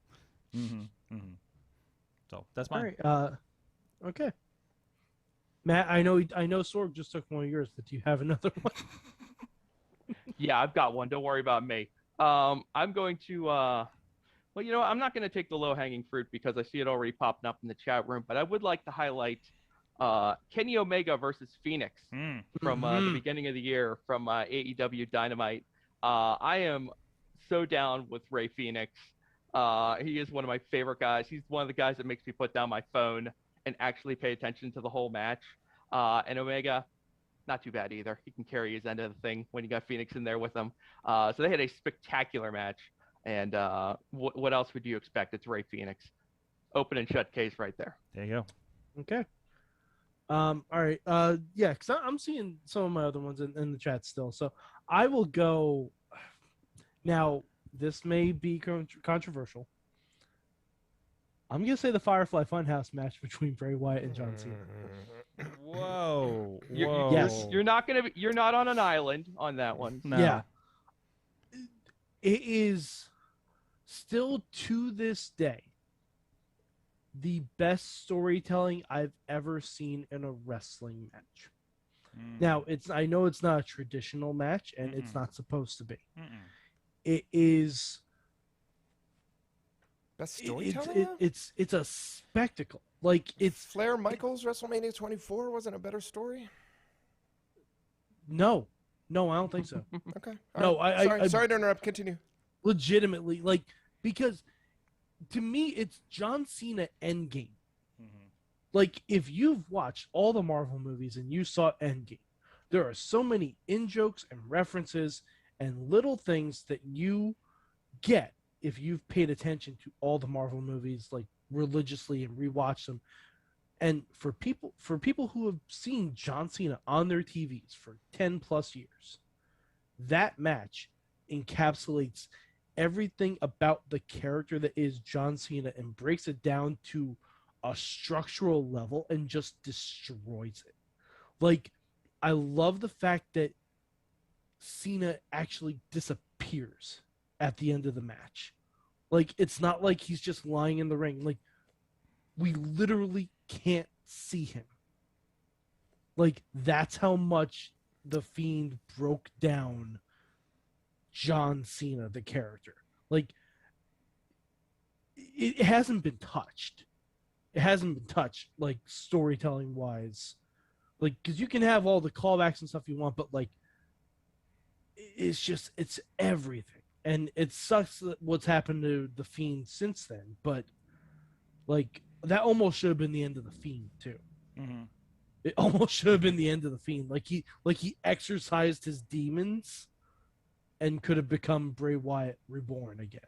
So that's All mine. right. Okay. Matt, I know Sorg just took one of yours, but do you have another one? Yeah, I've got one. Don't worry about me. I'm going to, well, I'm not going to take the low-hanging fruit because I see it already popping up in the chat room, but I would like to highlight Kenny Omega versus Phoenix from the beginning of the year from AEW Dynamite. I am so down with Rey Fenix. He is one of my favorite guys. He's one of the guys that makes me put down my phone and actually pay attention to the whole match. And Omega, not too bad either. He can carry his end of the thing when you got Phoenix in there with him. So they had a spectacular match. And what else would you expect? It's Rey Fenix. Open and shut case right there. There you go. Okay. All right. Yeah, because I'm seeing some of my other ones in the chat still. So I will go. Now, this may be controversial. I'm going to say the Firefly Funhouse match between Bray Wyatt and John Cena. Whoa. Yes. You're not on an island on that one. No. Yeah. It is still to this day the best storytelling I've ever seen in a wrestling match. Now, I know it's not a traditional match, and it's not supposed to be. It is Best storytelling? it's a spectacle. Like it's Flair Michaels WrestleMania 24 wasn't a better story? no, I don't think so. Okay. No, right. Sorry to interrupt. Continue. Legitimately, like, because to me it's John Cena Endgame. Like, if you've watched all the Marvel movies and you saw Endgame, there are so many in-jokes and references and little things that you get if you've paid attention to all the Marvel movies, like, religiously and rewatched them. And for people who have seen John Cena on their TVs for 10 plus years, that match encapsulates everything about the character that is John Cena and breaks it down to a structural level and just destroys it. Like, I love the fact that Cena actually disappears at the end of the match. Like, it's not like he's just lying in the ring. Like, we literally can't see him. Like, that's how much The Fiend broke down John Cena, the character. Like, it hasn't been touched. It hasn't been touched, like, storytelling wise. Like, because you can have all the callbacks and stuff you want, but, like, it's everything. And it sucks that what's happened to The Fiend since then, but, like, that almost should have been the end of The Fiend, too. It almost should have been the end of The Fiend. Like, he exercised his demons and could have become Bray Wyatt reborn again.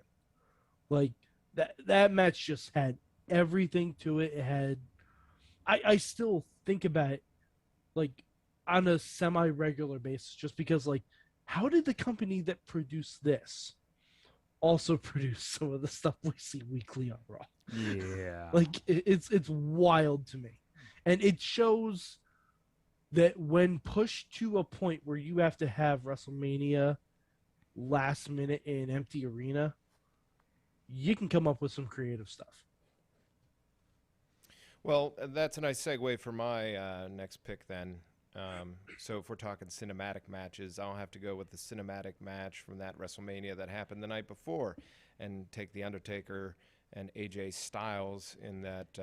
Like, that match just had everything to it. It had, I still think about it, like, on a semi-regular basis, just because, like, how did the company that produced this also produce some of the stuff we see weekly on Raw? Yeah. Like, it's wild to me. And it shows that when pushed to a point where you have to have WrestleMania last minute in an empty arena, you can come up with some creative stuff. Well, that's a nice segue for my next pick then. So if we're talking cinematic matches, I'll have to go with the cinematic match from that WrestleMania that happened the night before and take The Undertaker and AJ Styles in that,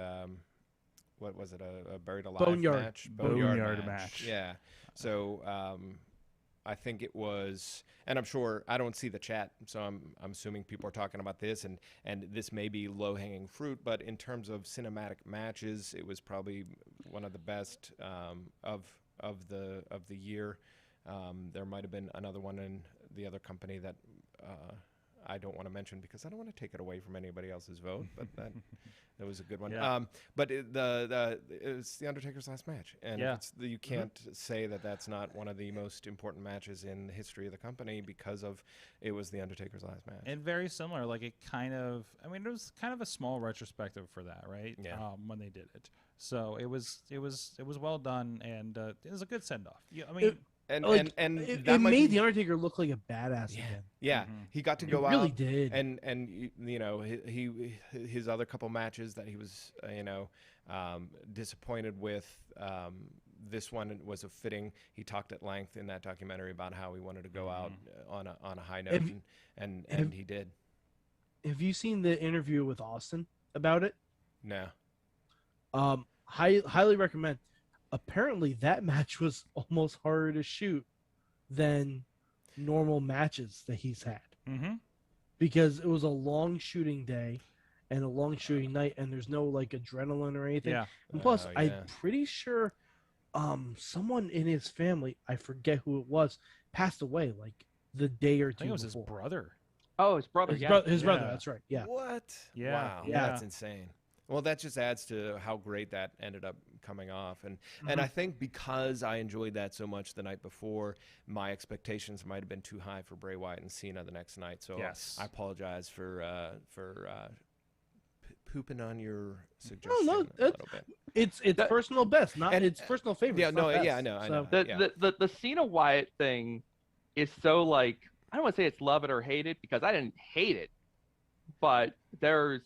what was it, a Buried Alive Boneyard. match? Boneyard match. Yeah. So I think it was, and I'm sure, I don't see the chat, so I'm assuming people are talking about this, and this may be low-hanging fruit, but in terms of cinematic matches, it was probably one of the best of the year. There might have been another one in the other company that I don't want to mention because I don't want to take it away from anybody else's vote, but that was a good one. Yeah. But it's the Undertaker's last match, and you can't say that that's not one of the most important matches in the history of the company because of it was the Undertaker's last match. And very similar, like it kind of, I mean, it was kind of a small retrospective for that, right? Yeah. When they did it, so it was well done, and it was a good send off. Yeah, I mean. It made the Undertaker look like a badass again. Yeah, he got to go out. Really did. And you know, his other couple matches that he was disappointed with. This one was a fitting. He talked at length in that documentary about how he wanted to go out on a high note, and he did. Have you seen the interview with Austin about it? No. Highly recommend. Apparently that match was almost harder to shoot than normal matches that he's had. Because it was a long shooting day and a long shooting night, and there's no like adrenaline or anything. Yeah. And plus, I'm pretty sure someone in his family, I forget who it was, passed away like the day or two. I think it was before. his brother. Oh, his brother. His brother. That's right. Yeah. What? Yeah. Wow. Yeah. That's insane. Well, that just adds to how great that ended up coming off. And I think because I enjoyed that so much the night before, my expectations might have been too high for Bray Wyatt and Cena the next night. So I apologize for pooping on your suggestion a little bit. It's personal best, not it's personal favorite. Yeah, no, best. yeah, I know. I know. The Cena Wyatt thing is so like, I don't want to say it's love it or hate it because I didn't hate it, but there's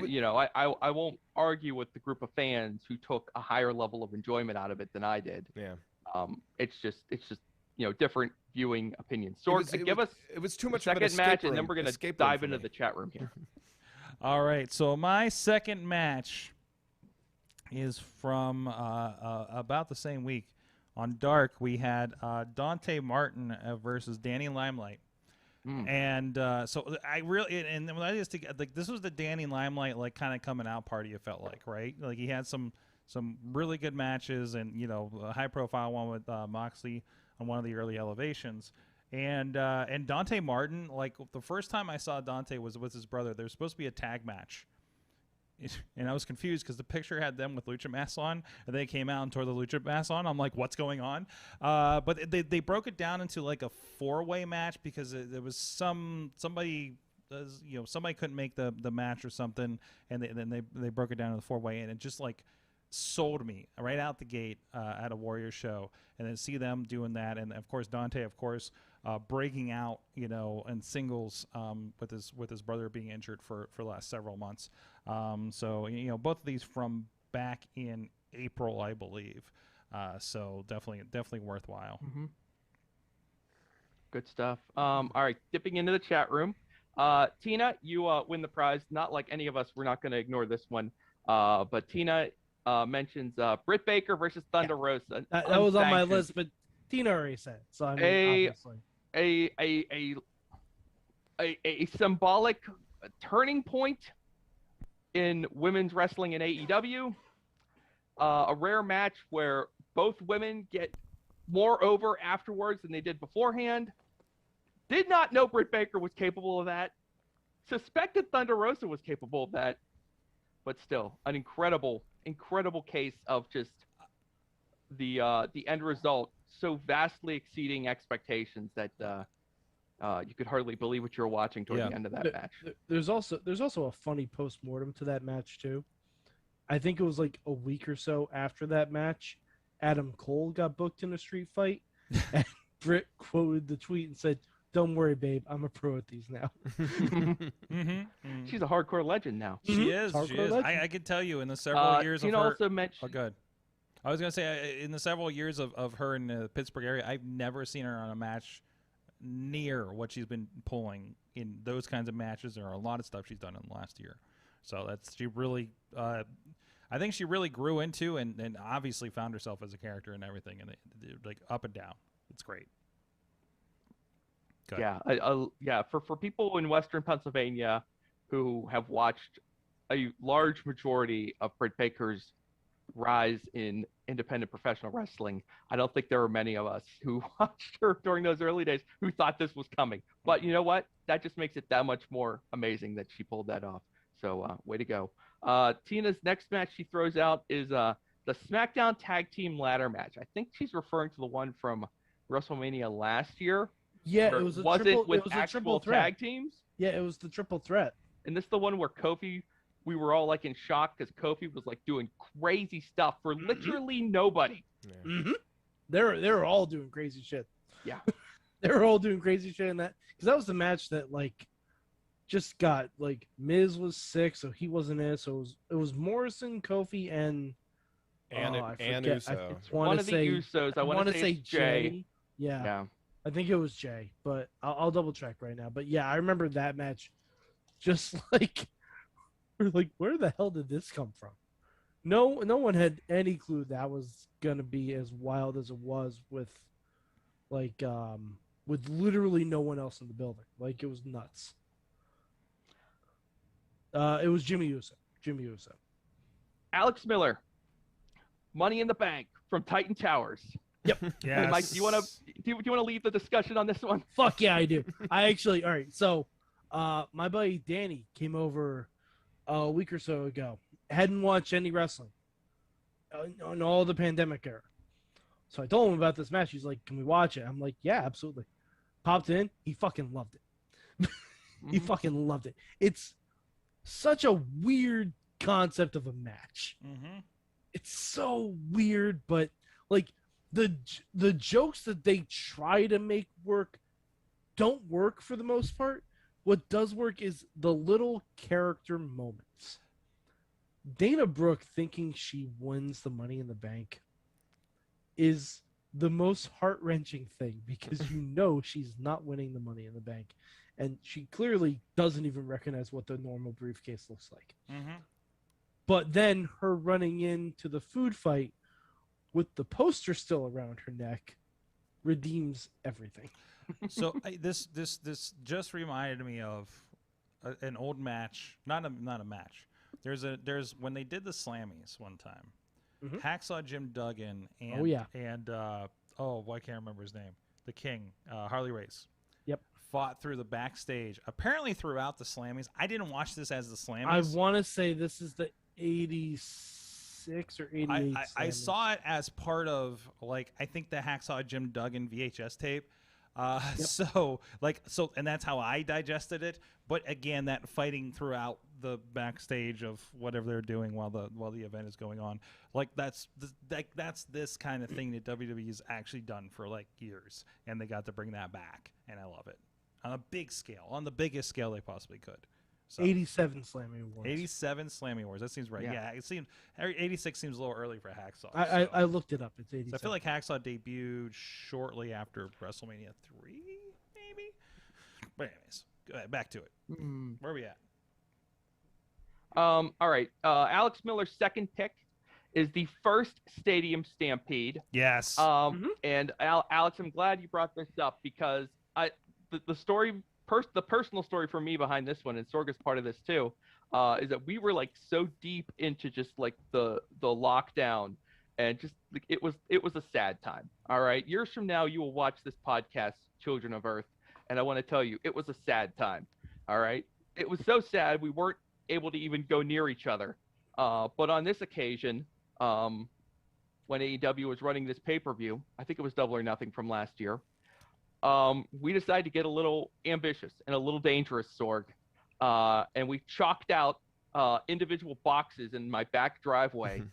you know, I won't argue with the group of fans who took a higher level of enjoyment out of it than I did. Yeah. It's just you know, different viewing opinions. So give us it was too much second of an match, room, and then we're gonna dive into the chat room here. All right, so my second match is from about the same week. On Dark, we had Dante Martin versus Danny Limelight. And so I really, and when I just like this was the Danny Limelight like kind of coming out party. It felt like, right? Like he had some really good matches, and you know, a high profile one with Moxley on one of the early elevations, and Dante Martin. Like the first time I saw Dante was with his brother. There was supposed to be a tag match. And I was confused because the picture had them with lucha masks on, and they came out and tore the lucha masks on. I'm like, what's going on? But they broke it down into like a 4-way match because there was somebody couldn't make the match or something, and then they broke it down to the 4-way, and it just like sold me right out the gate at a Warrior show, and then see them doing that, and of course Dante, breaking out, you know, in singles with his brother being injured for the last several months. So you know, both of these from back in April, I believe. So definitely worthwhile. Good stuff. All right, dipping into the chat room. Tina, you win the prize. Not like any of us, we're not going to ignore this one. But Tina mentions Britt Baker versus Thunder Rosa. That was on my list, but Tina already said. So I mean, obviously. A symbolic turning point in women's wrestling in AEW. A rare match where both women get more over afterwards than they did beforehand. Did not know Britt Baker was capable of that. Suspected Thunder Rosa was capable of that. But still, an incredible case of just the end result so vastly exceeding expectations that you could hardly believe what you're watching toward the end of that match. There's also a funny post-mortem to that match too. I think it was like a week or so after that match, Adam Cole got booked in a street fight, and Britt quoted the tweet and said, "Don't worry, babe, I'm a pro at these now." She's a hardcore legend now. She is. She is. I can tell you in the several years of her. Also mentioned. Oh, good. I was gonna say in the several years of her in the Pittsburgh area, I've never seen her on a match near what she's been pulling in those kinds of matches. There are a lot of stuff she's done in the last year, so she really. I think she really grew into and obviously found herself as a character and everything, and like up and down. It's great. Good. Yeah. For people in Western Pennsylvania who have watched a large majority of Britt Baker's rise in independent professional wrestling. I don't think there were many of us who watched her during those early days who thought this was coming. But you know what? That just makes it that much more amazing that she pulled that off. So way to go. Tina's next match she throws out is the SmackDown Tag Team Ladder match. I think she's referring to the one from WrestleMania last year. Yeah, it was a triple threat. Tag teams. Yeah, it was the triple threat. And this is the one where Kofi, we were all like in shock because Kofi was like doing crazy stuff for literally nobody. Yeah. Mm-hmm. They were all doing crazy shit. Yeah, they were all doing crazy shit in that, because that was the match that like just got like Miz was sick, so he wasn't in it. So it was Morrison, Kofi, and Uso. One of the Usos. I want to say Jay. Yeah. I think it was Jay, but I'll double check right now. But yeah, I remember that match. Just like, we're like, where the hell did this come from? No one had any clue that was gonna be as wild as it was with, like, with literally no one else in the building. Like, it was nuts. It was Jimmy Uso. Alex Miller, Money in the Bank from Titan Towers. Yep. Yes. Hey, Mike, do you want to lead the discussion on this one? Fuck yeah, I do. I actually, all right. So, my buddy Danny came over a week or so ago. Hadn't watched any wrestling on all the pandemic era. So I told him about this match. He's like, "Can we watch it?" I'm like, "Yeah, absolutely." Popped in. He fucking loved it. He fucking loved it. It's such a weird concept of a match. Mm-hmm. It's so weird, but like the jokes that they try to make work don't work for the most part. What does work is the little character moments. Dana Brooke thinking she wins the Money in the Bank is the most heart-wrenching thing, because you know she's not winning the Money in the Bank. And she clearly doesn't even recognize what the normal briefcase looks like. Mm-hmm. But then her running into the food fight with the poster still around her neck redeems everything. So this just reminded me of an old match, not a match. There's when they did the Slammies one time. Mhm. Hacksaw Jim Duggan and I can't remember his name. The King, Harley Race. Yep. Fought through the backstage. Apparently throughout the Slammies. I didn't watch this as the Slammies. I want to say this is the 86 or 88. I saw it as part of, like, I think the Hacksaw Jim Duggan VHS tape. So and that's how I digested it. But again, that fighting throughout the backstage of whatever they're doing while the event is going on, like that's this kind of thing that WWE has actually done for like years, and they got to bring that back, and I love it on a big scale, on the biggest scale they possibly could. So, 87 Slammy Awards. 87 Slammy Awards. That seems right. Yeah, it seems 86 seems a little early for Hacksaw. I looked it up. It's 87. So I feel like Hacksaw debuted shortly after WrestleMania 3, maybe. But anyways, go ahead, back to it. Where are we at? All right. Alex Miller's second pick is the first Stadium Stampede. Yes. And Alex, I'm glad you brought this up, because the story. The personal story for me behind this one, and Sorga's part of this too, is that we were like so deep into just like the lockdown, and just like, it was a sad time. All right, years from now, you will watch this podcast, Children of Earth, and I want to tell you, it was a sad time. All right, it was so sad we weren't able to even go near each other. But on this occasion, when AEW was running this pay-per-view, I think it was Double or Nothing from last year. We decided to get a little ambitious and a little dangerous, Sorg. And we chalked out individual boxes in my back driveway,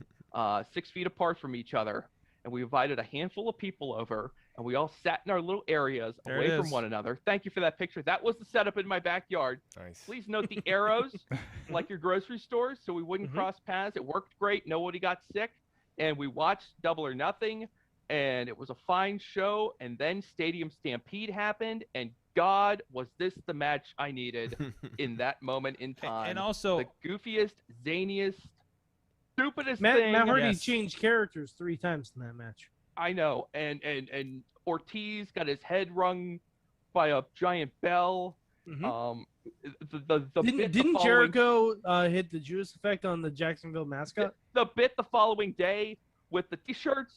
6 feet apart from each other. And we invited a handful of people over, and we all sat in our little areas away from one another. Thank you for that picture. That was the setup in my backyard. Nice. Please note the arrows, like your grocery stores, so we wouldn't cross paths. It worked great. Nobody got sick. And we watched Double or Nothing. And it was a fine show, and then Stadium Stampede happened, and God, was this the match I needed in that moment in time. And also the goofiest, zaniest, stupidest Matt thing. Hardy changed characters 3 times in that match. I know, and Ortiz got his head rung by a giant bell. Didn't Jericho hit the Judas effect on the Jacksonville mascot? The bit the following day with the T-shirts.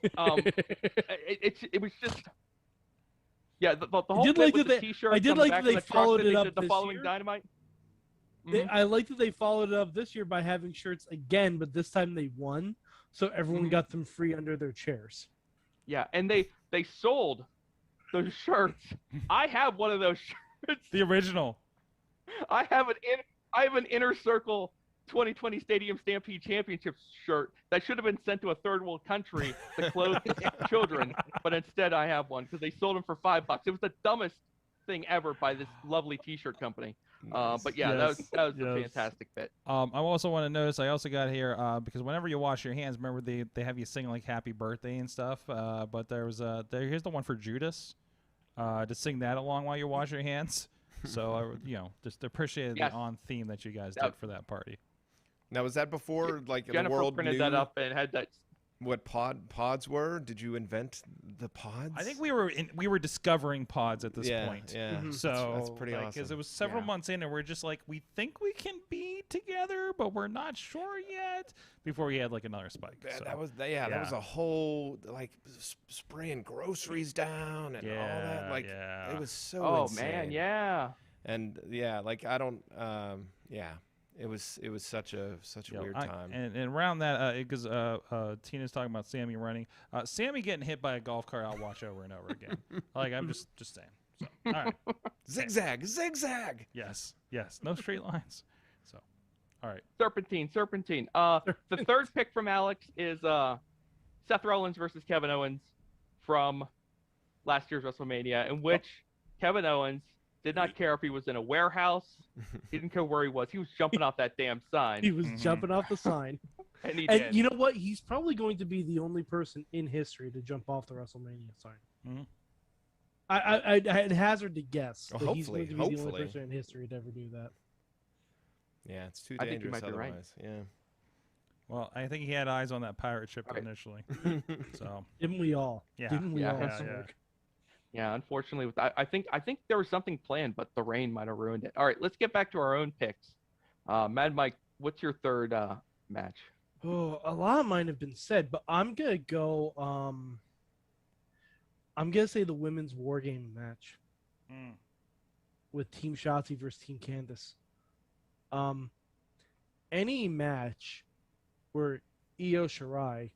It was just. Yeah, the whole bit with the T-shirts. I did on like the back that they of the truck followed that it they up did the this following year. Dynamite. I like that they followed it up this year by having shirts again, but this time they won, so everyone got them free under their chairs. Yeah, and they sold those shirts. I have one of those shirts. The original. I have an Inner Circle 2020 Stadium Stampede Championship shirt that should have been sent to a third world country to clothe children, but instead I have one because they sold them for $5. It was the dumbest thing ever by this lovely T-shirt company. But yeah, that was a fantastic bit. I also want to notice, I also got here, because whenever you wash your hands, remember they have you sing like happy birthday and stuff, but here's the one for Judas, to sing that along while you wash your hands. So, just appreciate the on theme that you guys did for that party. Now, was that before Jennifer the world printed knew that up and had that what pods were? Did you invent the pods? I think we were discovering pods at this point. Yeah, So that's pretty awesome. Because it was several months in, and we're just like, we think we can be together, but we're not sure yet. Before we had like another spike. That was a whole like spraying groceries down and all that. Like it was so insane. Man, yeah. And like I don't. It was such a weird time. And around that, because Tina's talking about Sammy running. Sammy getting hit by a golf cart, I'll watch over and over again. Like, I'm just saying. So, all right. Zigzag. Yes. No straight lines. So, all right. Serpentine. The third pick from Alex is Seth Rollins versus Kevin Owens from last year's WrestleMania, in which Kevin Owens did not care if he was in a warehouse. He didn't care where he was. He was jumping off that damn sign. He was jumping off the sign. And he and did. You know what? He's probably going to be the only person in history to jump off the WrestleMania sign. Mm-hmm. I'd hazard to guess that he's going to be the only hopefully. person in history to ever do that. Yeah, it's too I think you dangerous might be right. otherwise. Yeah. Well, I think he had eyes on that pirate ship initially. So Didn't we all? Yeah. Didn't we all? Yeah, unfortunately, I think there was something planned, but the rain might have ruined it. All right, let's get back to our own picks. Mad Mike, what's your third match? Oh, a lot of mine have been said, but I'm gonna go. I'm gonna say the women's War Game match with Team Shotzi versus Team Candice. Any match where Io Shirai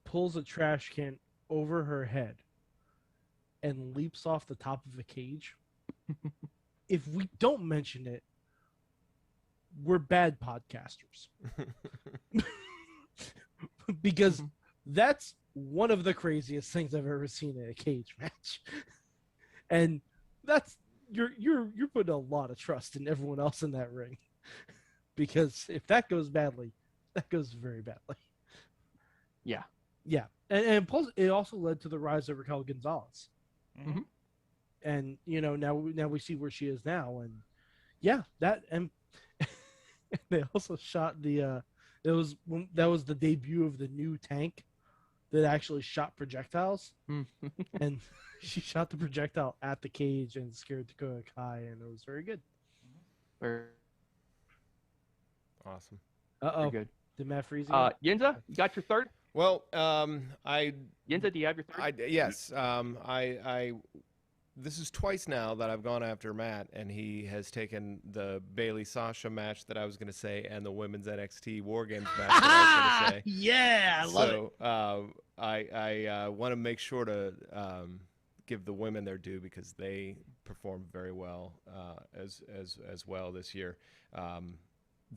pulls a trash can over her head and leaps off the top of a cage, if we don't mention it, we're bad podcasters. Because that's one of the craziest things I've ever seen in a cage match. And that's you're putting a lot of trust in everyone else in that ring. Because if that goes badly, that goes very badly. Yeah. Yeah. And plus it also led to the rise of Raquel Gonzalez. Mm-hmm. And now we see where she is now, and and they also shot that was the debut of the new tank that actually shot projectiles, and she shot the projectile at the cage and scared Dakota Kai, and it was very good. Very awesome. Very good. Did Matt freeze? Yinza, you got your third? Well, Yinza, do you have your third? Yes. This is twice now that I've gone after Matt, and he has taken the Bailey Sasha match that I was going to say, and the women's NXT War Games match that I was going to say. Yeah, I love it. I want to make sure to give the women their due because they performed very well as well this year.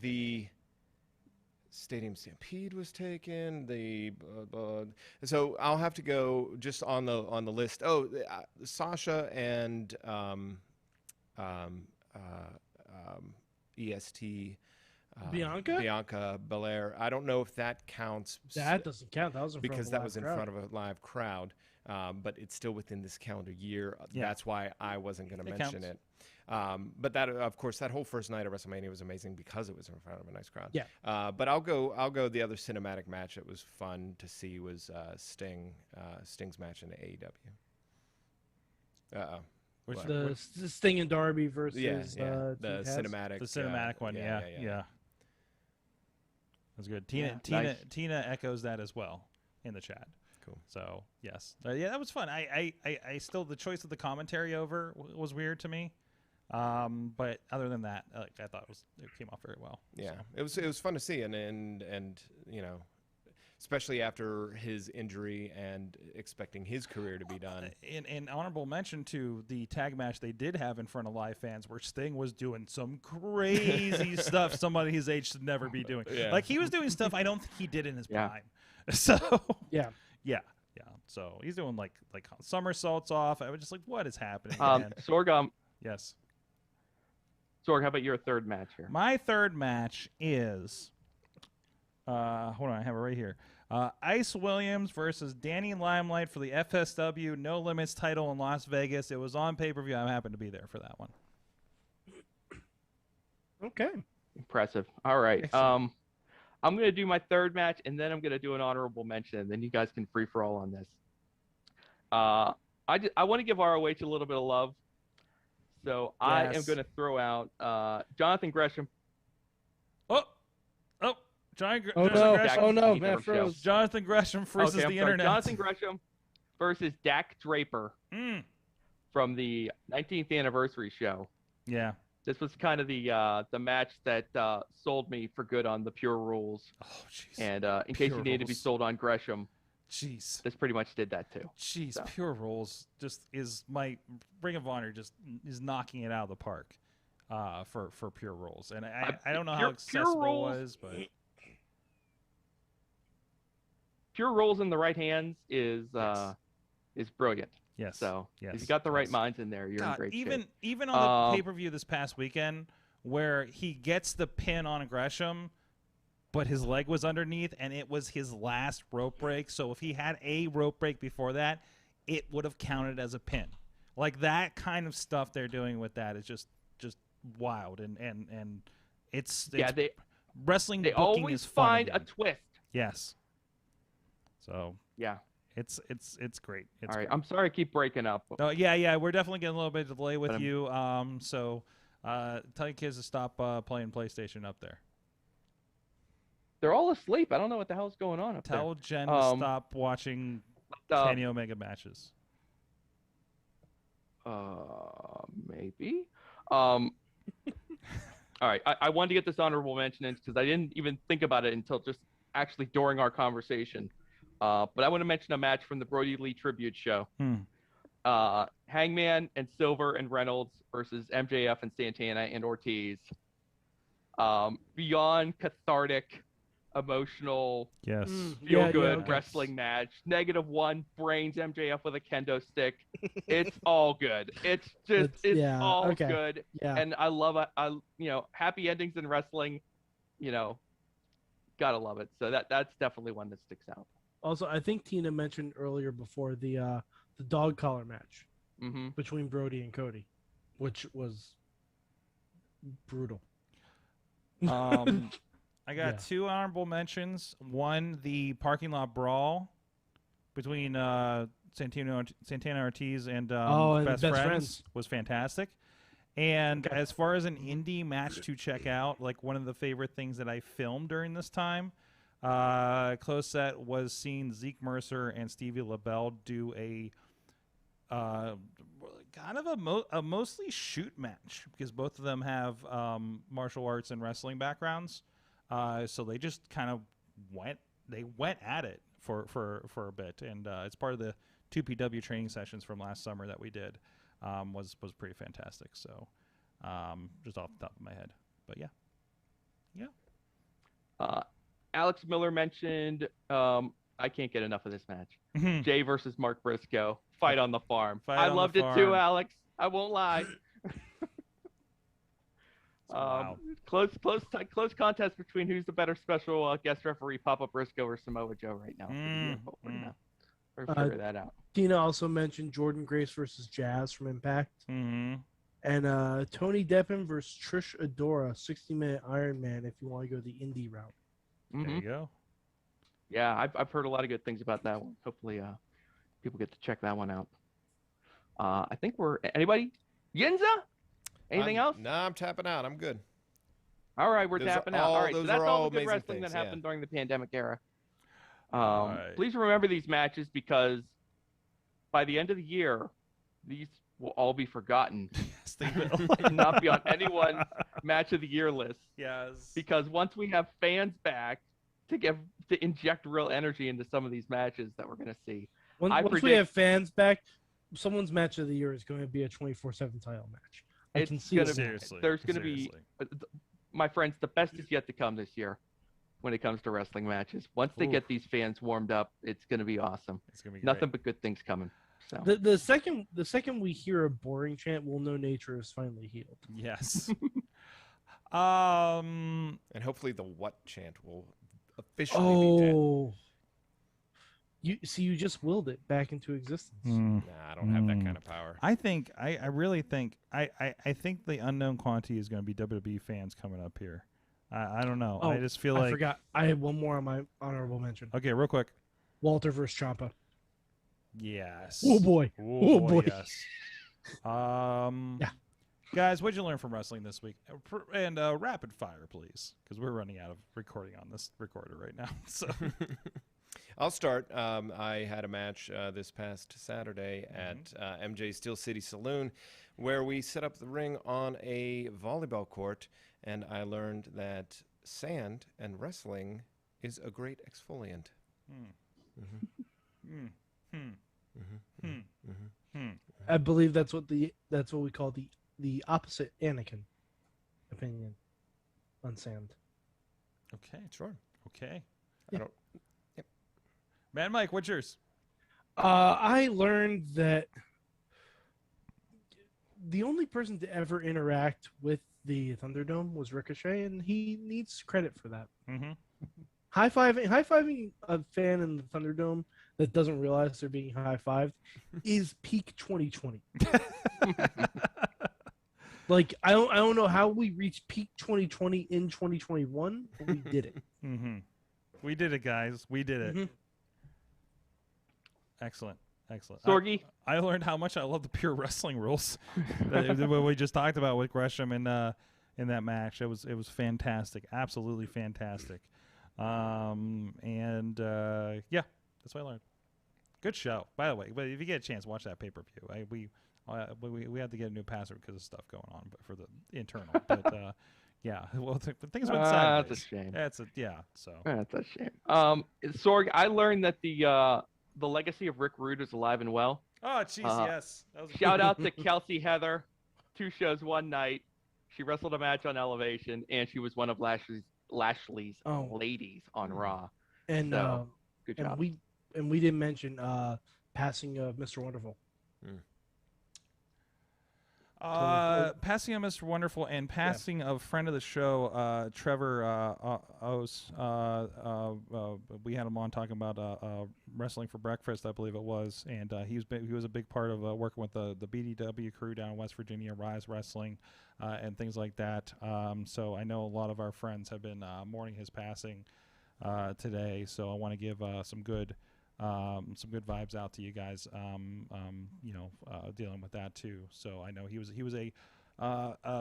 The Stadium Stampede was taken. So I'll have to go just on the list. Oh, Sasha and EST Bianca Belair. I don't know if that counts. That doesn't count. That was in front of a live crowd. But it's still within this calendar year. Yeah. That's why I wasn't going to mention it. But that, of course, that whole first night of WrestleMania was amazing because it was in front of a nice crowd. Yeah. But I'll go. The other cinematic match that was fun to see was Sting's match in the AEW. The Sting and Darby versus the Team Taz. cinematic. The cinematic one, yeah. That's good. Tina echoes that as well in the chat. Cool. So yes, that was fun. I still, the choice of the commentary over was weird to me, but other than that, I thought it came off very well. Yeah, so. it was fun to see, and you know, especially after his injury and expecting his career to be done. In honorable mention to the tag match they did have in front of live fans, where Sting was doing some crazy stuff somebody his age should never be doing. Yeah. Like, he was doing stuff I don't think he did in his prime. So yeah. So he's doing like somersaults off. I was just like, what is happening? Sorg, yes. Sorg, how about your third match here? My third match is, hold on, I have it right here. Ice Williams versus Danny Limelight for the FSW No Limits title in Las Vegas. It was on pay-per-view. I happened to be there for that one. Okay. Impressive. All right. Excellent. I'm going to do my third match, and then I'm going to do an honorable mention, and then you guys can free for all on this. I want to give ROH a little bit of love. So I am going to throw out Jonathan Gresham. Matt froze. Jonathan Gresham freezes the internet. Jonathan Gresham versus Dak Draper from the 19th anniversary show. Yeah. This was kind of the match that sold me for good on the Pure Rules. Oh, jeez. And in case you needed to be sold on Gresham, jeez, this pretty much did that too. Jeez, so. Pure Rules just is my Ring of Honor just is knocking it out of the park for Pure Rules, and I don't know how accessible it was, but Pure Rules in the right hands is brilliant. Yes. So if you got the right minds in there, you're in great shape. Even on the pay-per-view this past weekend, where he gets the pin on Gresham, but his leg was underneath, and it was his last rope break. So if he had a rope break before that, it would have counted as a pin. Like, that kind of stuff they're doing with that is just wild, and it's wrestling. They booking always is fun find again. a twist. Yes. So yeah. It's great. It's all right. great. I'm sorry I keep breaking up. Oh yeah. We're definitely getting a little bit of delay with you. So tell your kids to stop playing PlayStation up there. They're all asleep. I don't know what the hell's going on up there. Tell Jen to stop watching Kenny Omega matches. Maybe. All right. I wanted to get this honorable mention in because I didn't even think about it until just actually during our conversation. But I want to mention a match from the Brody Lee Tribute Show. Hangman and Silver and Reynolds versus MJF and Santana and Ortiz. Beyond cathartic, emotional, feel-good wrestling match. -1 brains MJF with a kendo stick. It's all good. It's all good. Yeah. And I love it. Happy endings in wrestling. Gotta love it. So that's definitely one that sticks out. Also, I think Tina mentioned earlier before the dog collar match between Brody and Cody, which was brutal. I got two honorable mentions. One, the parking lot brawl between Santana Ortiz and Best Friends was fantastic. And as far as an indie match to check out, like one of the favorite things that I filmed during this time, close set was seeing Zeke Mercer and Stevie LaBelle do a kind of a mostly shoot match because both of them have martial arts and wrestling backgrounds. So they just kind of went at it for a bit, and it's part of the 2PW training sessions from last summer that we did. Was pretty fantastic. So just off the top of my head, but yeah. Alex Miller mentioned I can't get enough of this match. Jay versus Mark Briscoe, fight on the farm. I loved it too, Alex. I won't lie. Wow. Close contest between who's the better special guest referee, Papa Briscoe or Samoa Joe right now. We're figure that out. Tina also mentioned Jordan Grace versus Jazz from Impact. Mm-hmm. And Tony Deppen versus Trish Adora, 60-minute Iron Man if you want to go the indie route. There you go. Yeah, I've heard a lot of good things about that one. Hopefully people get to check that one out. I think we're anybody. Yinza? Anything else? No, I'm tapping out. I'm good. All right, we're tapping out. All right, so that's all the good amazing wrestling things, that happened during the pandemic era. right. Please remember these matches because by the end of the year, these will all be forgotten. Yes, they will. And not be on anyone's match of the year list. Yes. Because once we have fans back to inject real energy into some of these matches that we're going to see. Once we have fans back, someone's match of the year is going to be a 24/7 title match. I can see it. Seriously. There's going to be, my friends, the best is yet to come this year when it comes to wrestling matches. Once they get these fans warmed up, it's going to be awesome. It's going to be nothing but good things coming. So the second we hear a boring chant, we'll know nature is finally healed. Yes. And hopefully the what chant will officially be dead. You just willed it back into existence. Nah, I don't have that kind of power. I think I really think I think the unknown quantity is going to be WWE fans coming up here. I don't know. I just feel like I forgot. I had one more on my honorable mention. Okay, real quick. Walter versus Ciampa. Yes. Oh boy. Oh boy. Yes. Yeah. Guys, what'd you learn from wrestling this week? And rapid fire, please, because we're running out of recording on this recorder right now. So. I'll start. I had a match this past Saturday at MJ Steel City Saloon where we set up the ring on a volleyball court, and I learned that sand and wrestling is a great exfoliant. I believe that's what we call the opposite Anakin opinion on sand. Okay. Sure. Okay. I don't. Mad Mike, what's yours? I learned that the only person to ever interact with the Thunderdome was Ricochet, and he needs credit for that. Mm-hmm. High-fiving a fan in the Thunderdome that doesn't realize they're being high-fived is peak 2020. Like, I don't know how we reached peak 2020 in 2021, but we did it. Mm-hmm. We did it, guys. We did it. Mm-hmm. Excellent. Sorgi? I learned how much I love the pure wrestling rules that we just talked about with Gresham in that match. It was fantastic, absolutely fantastic. Yeah, that's what I learned. Good show, by the way. But if you get a chance, watch that pay-per-view. We had to get a new password because of stuff going on, but for the internal. But yeah, well, things went sideways. That's a shame. That's a shame. Sorg, I learned that the legacy of Rick Rude is alive and well. Oh, jeez, yes. Shout out to Kelsey Heather. 2 shows, 1 night. She wrestled a match on Elevation, and she was one of Lashley's ladies on Raw. And so, good job. And we didn't mention passing of Mr. Wonderful. Passing of Mr. Wonderful and passing of friend of the show, Trevor O's. We had him on talking about wrestling for breakfast, I believe it was, and he was a big part of working with the BDW crew down in West Virginia, Rise Wrestling, and things like that. So I know a lot of our friends have been mourning his passing today. So I want to give some good vibes out to you guys, dealing with that too. So I know he was a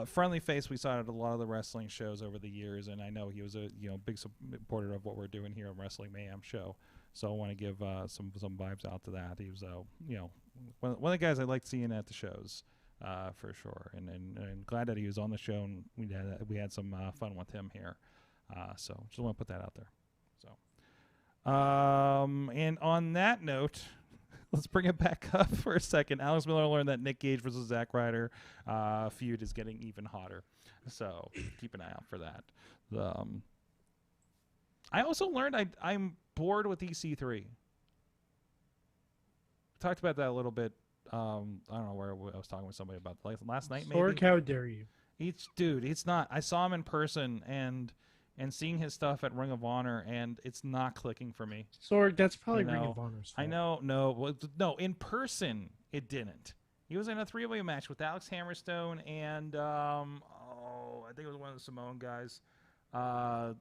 friendly face we saw at a lot of the wrestling shows over the years, and I know he was a big supporter of what we're doing here on Wrestling Mayhem show. So I want to give some vibes out to that. He was one of the guys I liked seeing at the shows for sure, and glad that he was on the show, and we had some fun with him here. So just want to put that out there. And on that note, let's bring it back up for a second. Alex Miller learned that Nick Gage versus Zack Ryder feud is getting even hotter. So keep an eye out for that. I also learned I'm bored with EC3. Talked about that a little bit. I don't know where I was talking with somebody about last night. Maybe. Sorg, how dare you? It's not. I saw him in person and seeing his stuff at Ring of Honor, and it's not clicking for me. Sorg, that's probably Ring of Honor's fault. I know. No, in person, it didn't. He was in a 3-way match with Alex Hammerstone and, I think it was one of the Samoan guys. Yeah,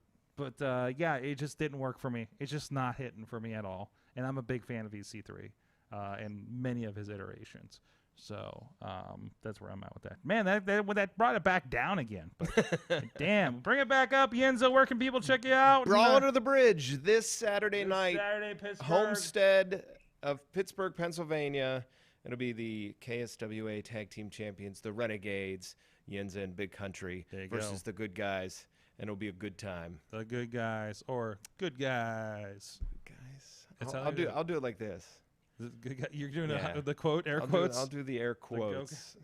it just didn't work for me. It's just not hitting for me at all. And I'm a big fan of EC3 and many of his iterations. So that's where I'm at with that. Man, that brought it back down again. But damn, bring it back up, Yinza. Where can people check you out? Brawl Under the Bridge this Saturday night. Saturday, Pittsburgh. Homestead of Pittsburgh, Pennsylvania. It'll be the KSWA Tag Team Champions, the Renegades, Yinza and Big Country versus the Good Guys, and it'll be a good time. The Good Guys or Good Guys. Guys, I'll do it like this. You're doing the quote, air quotes? I'll do the air quotes.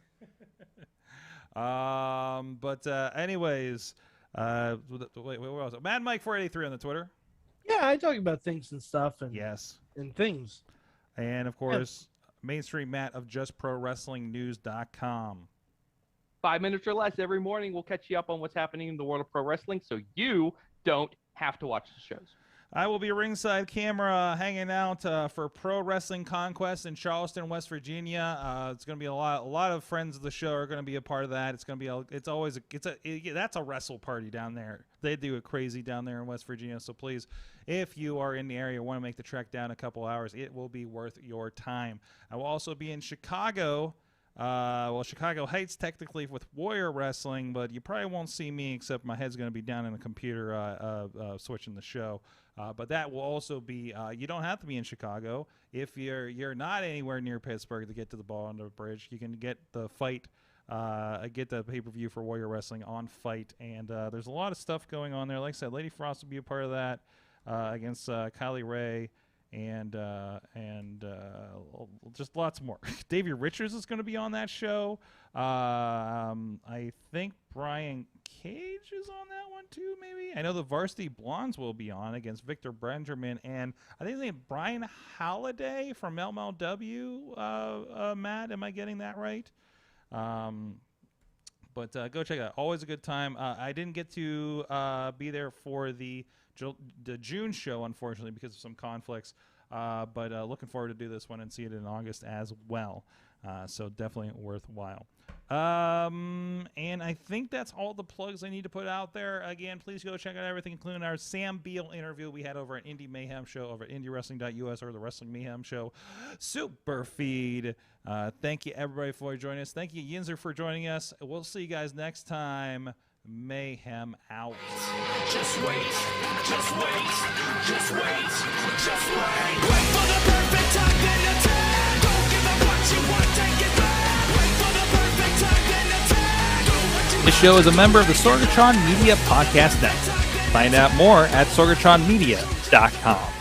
But anyways, wait, where was it? Mad Mike 483 on the Twitter. Yeah, I talk about things and stuff and and things. And of course, Mainstream Matt of JustProWrestlingNews.com. 5 minutes or less every morning, we'll catch you up on what's happening in the world of pro wrestling, so you don't have to watch the shows. I will be ringside camera hanging out for Pro Wrestling Conquest in Charleston, West Virginia. It's going to be a lot of friends of the show are going to be a part of that. It's going to be that's a wrestle party down there. They do it crazy down there in West Virginia. So please, if you are in the area, want to make the trek down a couple hours, it will be worth your time. I will also be in Chicago. Chicago Heights technically with Warrior Wrestling, but you probably won't see me except my head's going to be down in the computer switching the show. But that will also be, you don't have to be in Chicago. If you're not anywhere near Pittsburgh to get to the Ball Under the Bridge, you can get the fight, get the pay-per-view for Warrior Wrestling on Fight. And there's a lot of stuff going on there. Like I said, Lady Frost will be a part of that against Kylie Ray. And just lots more. Davey Richards is going to be on that show. I think Brian Cage is on that one too, maybe. I know the Varsity Blondes will be on against Victor Benjamin, and I think his name Brian Halliday from MLW. Matt, am I getting that right? But go check it out. Always a good time. I didn't get to be there for the June show, unfortunately, because of some conflicts. But looking forward to do this one and see it in August as well. So definitely worthwhile. And I think that's all the plugs I need to put out there. Again, please go check out everything, including our Sam Beal interview we had over at Indie Mayhem Show over at IndieWrestling.us or the Wrestling Mayhem Show Super Feed. Thank you, everybody, for joining us. Thank you, Yinza, for joining us. We'll see you guys next time. Mayhem out. Just wait, just wait, just wait, just wait. Wait for the perfect time, then attack. Don't give up what you want, take it back. Wait for the perfect time, then attack. Do what you This show is a member of the Sorgatron Media Podcast Network. Find out more at sorgatronmedia.com.